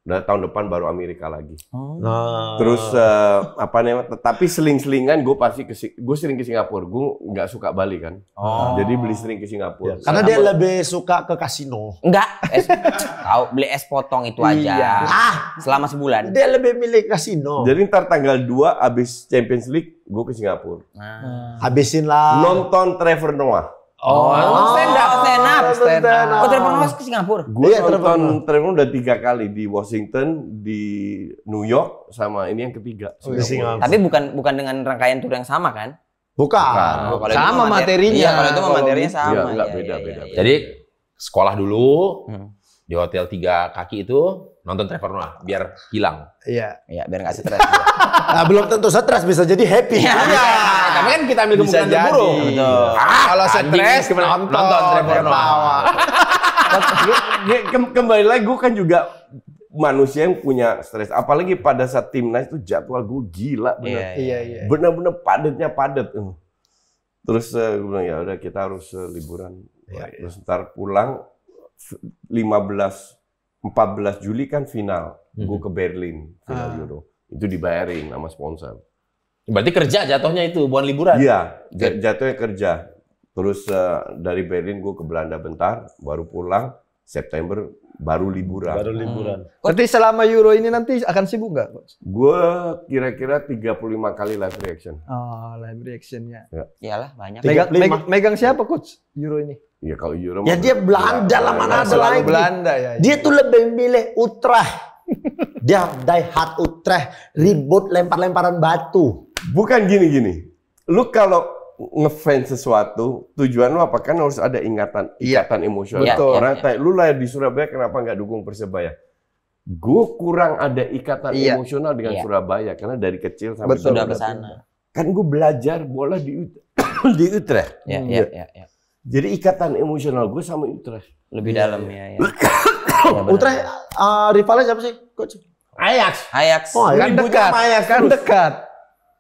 Dan tahun depan baru Amerika lagi. Nah. Terus apa namanya? Tapi seling-selingan gue pasti gue sering ke Singapura. Gue nggak suka Bali kan. Jadi beli sering ke Singapura. Karena dia lebih suka ke kasino. Enggak, tahu beli es potong itu aja. Selama sebulan. Dia lebih milih kasino. Jadi ntar tanggal 2 abis Champions League gue ke Singapura. Habisin lah. Nonton Trevor Noah. Stand up. Oh, Trevor Noah ke Singapura. Gue Iya, nonton Trevor udah 3 kali di Washington, di New York, sama ini yang ketiga. Di Singapura. Tapi bukan dengan rangkaian tur yang sama kan? Bukan. Kalau itu Sama materinya. Iya, kalau itu materinya sama. Iya, enggak Iya, beda-beda. iya. Jadi sekolah dulu di hotel 3 kaki itu nonton Trevor Noah biar hilang. Iya. Iya, biar nggak stres. Nah, belum tentu stres, bisa jadi happy. Iya, tapi kan kita ambil Bisa kemungkinan jadi. terburuk. Betul. Kalau stres nonton Trevor Noah. Kembali lagi gue kan juga manusia yang punya stres. Apalagi pada saat timnas itu jadwal gue gila bener. Iya. Bener-bener padat. Terus gue bilang ya udah kita harus liburan. Terus ntar pulang 14 Juli kan final. Gue ke Berlin final Euro. Itu dibayarin sama sponsor. Berarti kerja jatuhnya itu, bukan liburan. Iya, jatuhnya kerja. Terus dari Berlin gue ke Belanda bentar, baru pulang September baru liburan. Berarti selama Euro ini nanti akan sibuk nggak, Coach? Gue kira-kira 35 kali live reaction. Oh, live reaction-nya. Iyalah, banyak. Megang siapa, Coach, Euro ini? Ya kalau Euro Ya dia Belanda lah, mana ada Selalu lagi. Belanda ya. Dia tuh lebih milih Utrecht. Dia die hard Utrecht, ribut lempar-lemparan batu. bukan gini. Lu kalau ngefans sesuatu, tujuan lu apa? Kan harus ada ikatan emosional. Betul. Orang tanya, lu lahir di Surabaya kenapa nggak dukung Persebaya? Gue kurang ada ikatan emosional dengan Surabaya karena dari kecil sampai sudah ke sana. Kan gue belajar bola di Utrecht. Iya. Jadi ikatan emosional gue sama Utrecht Lebih dalam ya. Utrecht rivalnya siapa sih, Coach? Ajax. Oh, Kan dekat. Kan dekat.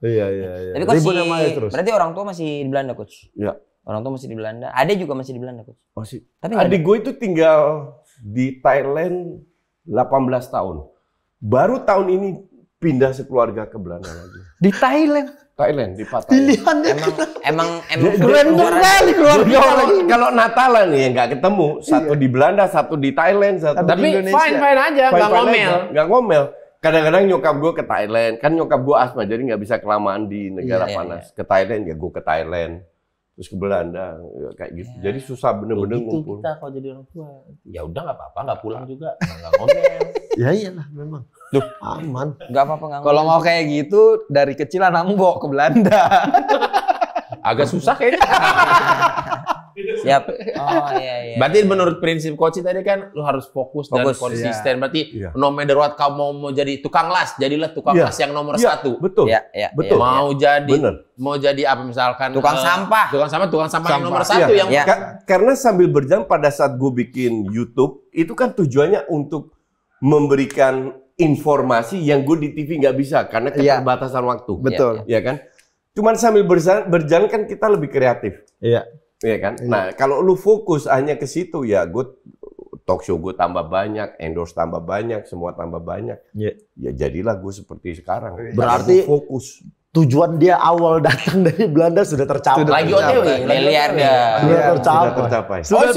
Iya. Tapi Coach, Ribut sama Ajax terus. berarti orang tua masih di Belanda, Coach? Iya. Orang tua masih di Belanda. Adek juga masih di Belanda, Coach. Masih. Tapi nggak Adik gue itu tinggal di Thailand 18 tahun. Baru tahun ini pindah sekeluarga ke Belanda lagi. Di Thailand. Thailand, di Pattaya. Pilihannya Emang Keren sekali keluarga orang. Kalau Natalan nih nggak ketemu, satu di Belanda, satu di Thailand, satu Tapi di Indonesia. fine aja, nggak ngomel. Nggak ngomel. Kadang-kadang nyokap gue ke Thailand, kan nyokap gue asma, jadi nggak bisa kelamaan di negara panas. Ke Thailand ya gue ke Thailand, terus ke Belanda, ya, kayak gitu. Jadi susah bener-bener Gitu ngumpul. kita kalau jadi orang tua. Ya udah nggak apa-apa, nggak pulang juga, nggak ngomel. Ya iyalah memang. Aman. nggak apa-apa nggak Kalau mau kayak gitu dari kecil anak mbok ke Belanda. Agak susah kayaknya. Siap. Oh iya. Berarti menurut prinsip coach tadi kan lu harus fokus dan konsisten. Berarti no matter what kamu mau jadi tukang las, jadilah tukang las yang nomor satu. Betul. Betul. Mau jadi apa misalkan tukang sampah yang nomor satu yang karena sambil berjalan pada saat gue bikin YouTube itu kan tujuannya untuk memberikan informasi yang gue di TV nggak bisa karena keterbatasan waktu. Betul. Ya kan? Cuman sambil berjalan kan kita lebih kreatif. Iya. Iya kan? Nah, kalau lu fokus hanya ke situ ya gue talk show gue tambah banyak, endorse tambah banyak, semua tambah banyak. Iya. Ya jadilah gue seperti sekarang. Berarti fokus. Tujuan dia awal datang dari Belanda sudah tercapai. Lagi OTW, miliarder. Sudah tercapai. Sudah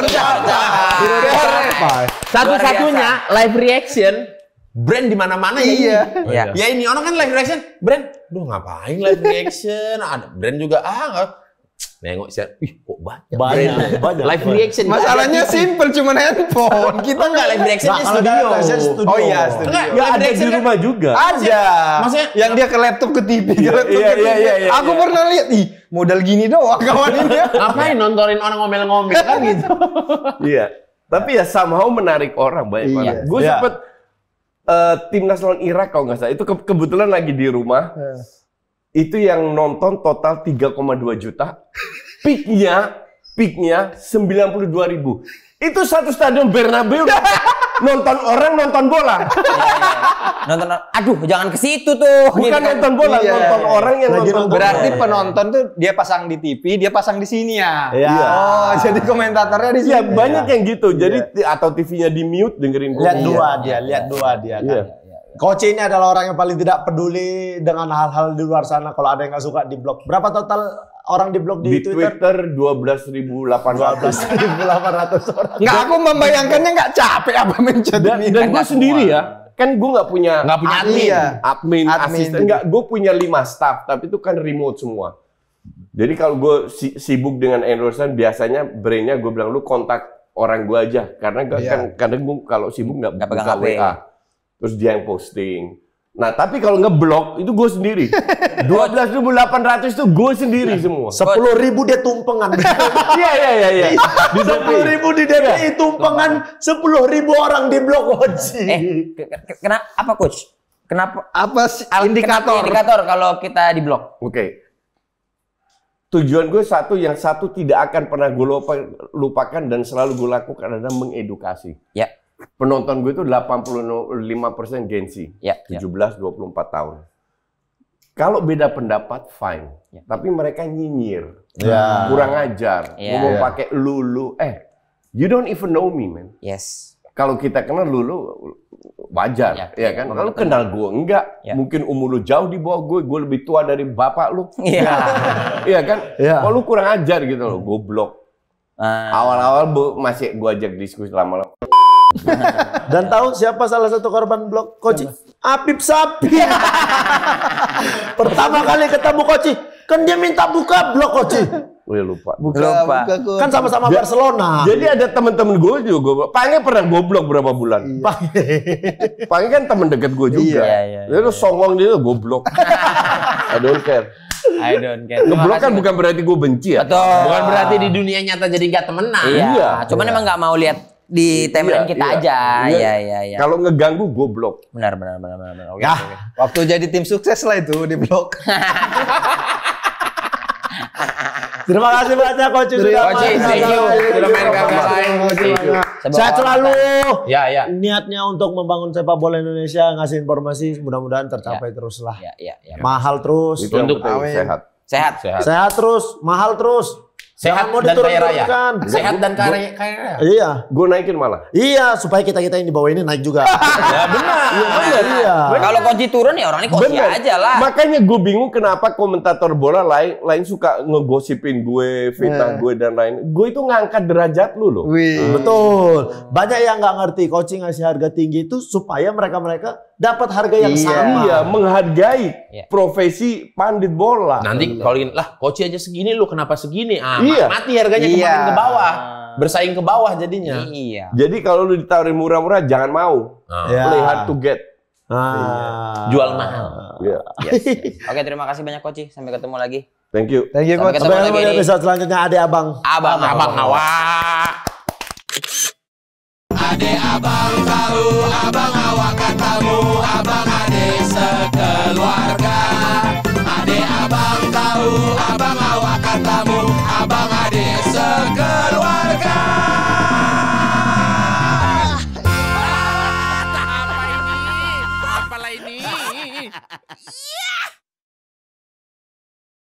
tercapai. Satu-satunya live reaction brand di mana-mana ya. Ya ini orang kan live reaction brand. Duh ngapain live reaction? Ada brand juga nggak. Nengok share, ih kok banyak. Banyak. Live reaction. Masalahnya simple, cuman handphone. Kita Enggak live reaction di studio. Oh iya, studio. Enggak ada di rumah juga. Ada. Maksudnya yang dia ke laptop ke TV, ke laptop ke TV. Iya. Aku pernah lihat, ih, modal gini doang kawan ini. ngapain nontonin orang ngomel-ngomel kan gitu. Iya. Tapi ya somehow menarik orang banyak banget. Gue sempet timnas lawan Irak kalau nggak salah. Itu kebetulan lagi di rumah. Itu yang nonton total 3,2 juta. Peaknya 92.000. Itu satu stadion Bernabeu nonton orang nonton bola. Nonton, aduh jangan ke situ tuh. Bukan gitu kan. nonton bola, nonton orang yang nonton bola. Berarti penonton tuh dia pasang di TV, dia pasang di sini ya. Iya. Oh, jadi komentatornya di sini. Iya, banyak yang gitu. Jadi atau TV-nya di mute dengerin gue. Lihat dua dia kan. Coach ini adalah orang yang paling tidak peduli dengan hal-hal di luar sana. Kalau ada yang nggak suka di blok. Berapa total orang di blok di Twitter 12.800. 12.800 orang. Nggak, aku membayangkannya nggak capek apa menjadi Dan gue sendiri ya. Kan gue nggak punya admin, asisten. Enggak, gue punya 5 staff. Tapi itu kan remote semua. Jadi kalau gue sibuk dengan endorsement, biasanya brainnya gue bilang, lu kontak orang gue aja. Karena kan kadang gue kalau sibuk nggak buka WA. Terus dia yang posting. Nah, tapi kalau ngeblok itu gue sendiri. 12.800 itu gue sendiri semua. 10.000 dia tumpengan. Iya. Di 10.000 di DPI tumpengan 10.000 orang di blok Coach. Kenapa apa coach? Kenapa apa sih indikator kalau kita di blok? Oke. Tujuan gue yang satu tidak akan pernah gue lupakan dan selalu gue lakukan adalah mengedukasi. Ya. Penonton gue itu 85% Gen Z, 17-24 tahun. Kalau beda pendapat, fine. Ya. Tapi mereka nyinyir, kurang ajar, ngomong pakai lulu. You don't even know me, man. Yes. Kalau kita kenal lulu, wajar, ya kan? Kalau kenal gue, enggak. Mungkin umur lu jauh di bawah gue lebih tua dari bapak lu. Iya kan? Kalau lu kurang ajar gitu loh, goblok. Awal-awal masih gue ajak diskusi lama-lama. Dan tahu siapa salah satu korban blok Coach? Apip Sapi. Pertama kali ketemu Coach, kan dia minta buka blok Coach. Lupa. Kan sama-sama Barcelona. Jadi ada teman-teman gue juga. Pange pernah goblok berapa bulan. Pange kan teman dekat gue juga. Dia tuh songong dia tuh goblok. I don't care. Ngeblok kan bukan berarti gue benci ya. Bukan berarti di dunia nyata jadi gak temenan. Iya. Cuman emang nggak mau lihat di timeline kita aja. Iya. Kalau ngeganggu goblok. Benar. Oke. Waktu jadi tim sukses lah itu di blok. Terima kasih banyak Coach sudah main kakak lain. Sehat selalu. Ya. Niatnya untuk membangun sepak bola Indonesia, ngasih informasi, mudah-mudahan tercapai terus lah. Ya. Mahal terus. Itu untuk Sehat terus, mahal terus. Sehat dan kaya raya. Sehat dan kaya raya. Iya. Gue naikin malah. Iya, supaya kita yang di bawah ini naik juga. Ya benar. Iya. Kalau Coach turun ya orang ini Coach aja lah. Makanya gue bingung kenapa komentator bola lain suka ngegosipin gue, fitnah gue dan lain. Gue itu ngangkat derajat lu loh. Betul. Banyak yang nggak ngerti coaching ngasih harga tinggi itu supaya mereka dapat harga yang sama. Iya, menghargai profesi pandit bola. Nanti kalau coach aja segini lu kenapa segini? Iya. Mati harganya kemarin ke bawah. Bersaing ke bawah jadinya. Iya. Jadi kalau lu ditawarin murah-murah jangan mau. Play hard to get. Jual mahal. Oke, terima kasih banyak Coach. Sampai ketemu lagi. Thank you. Sampai ketemu lagi di episode selanjutnya. Ade Abang. Abang awak. Ade abang tahu, abang awak katamu, abang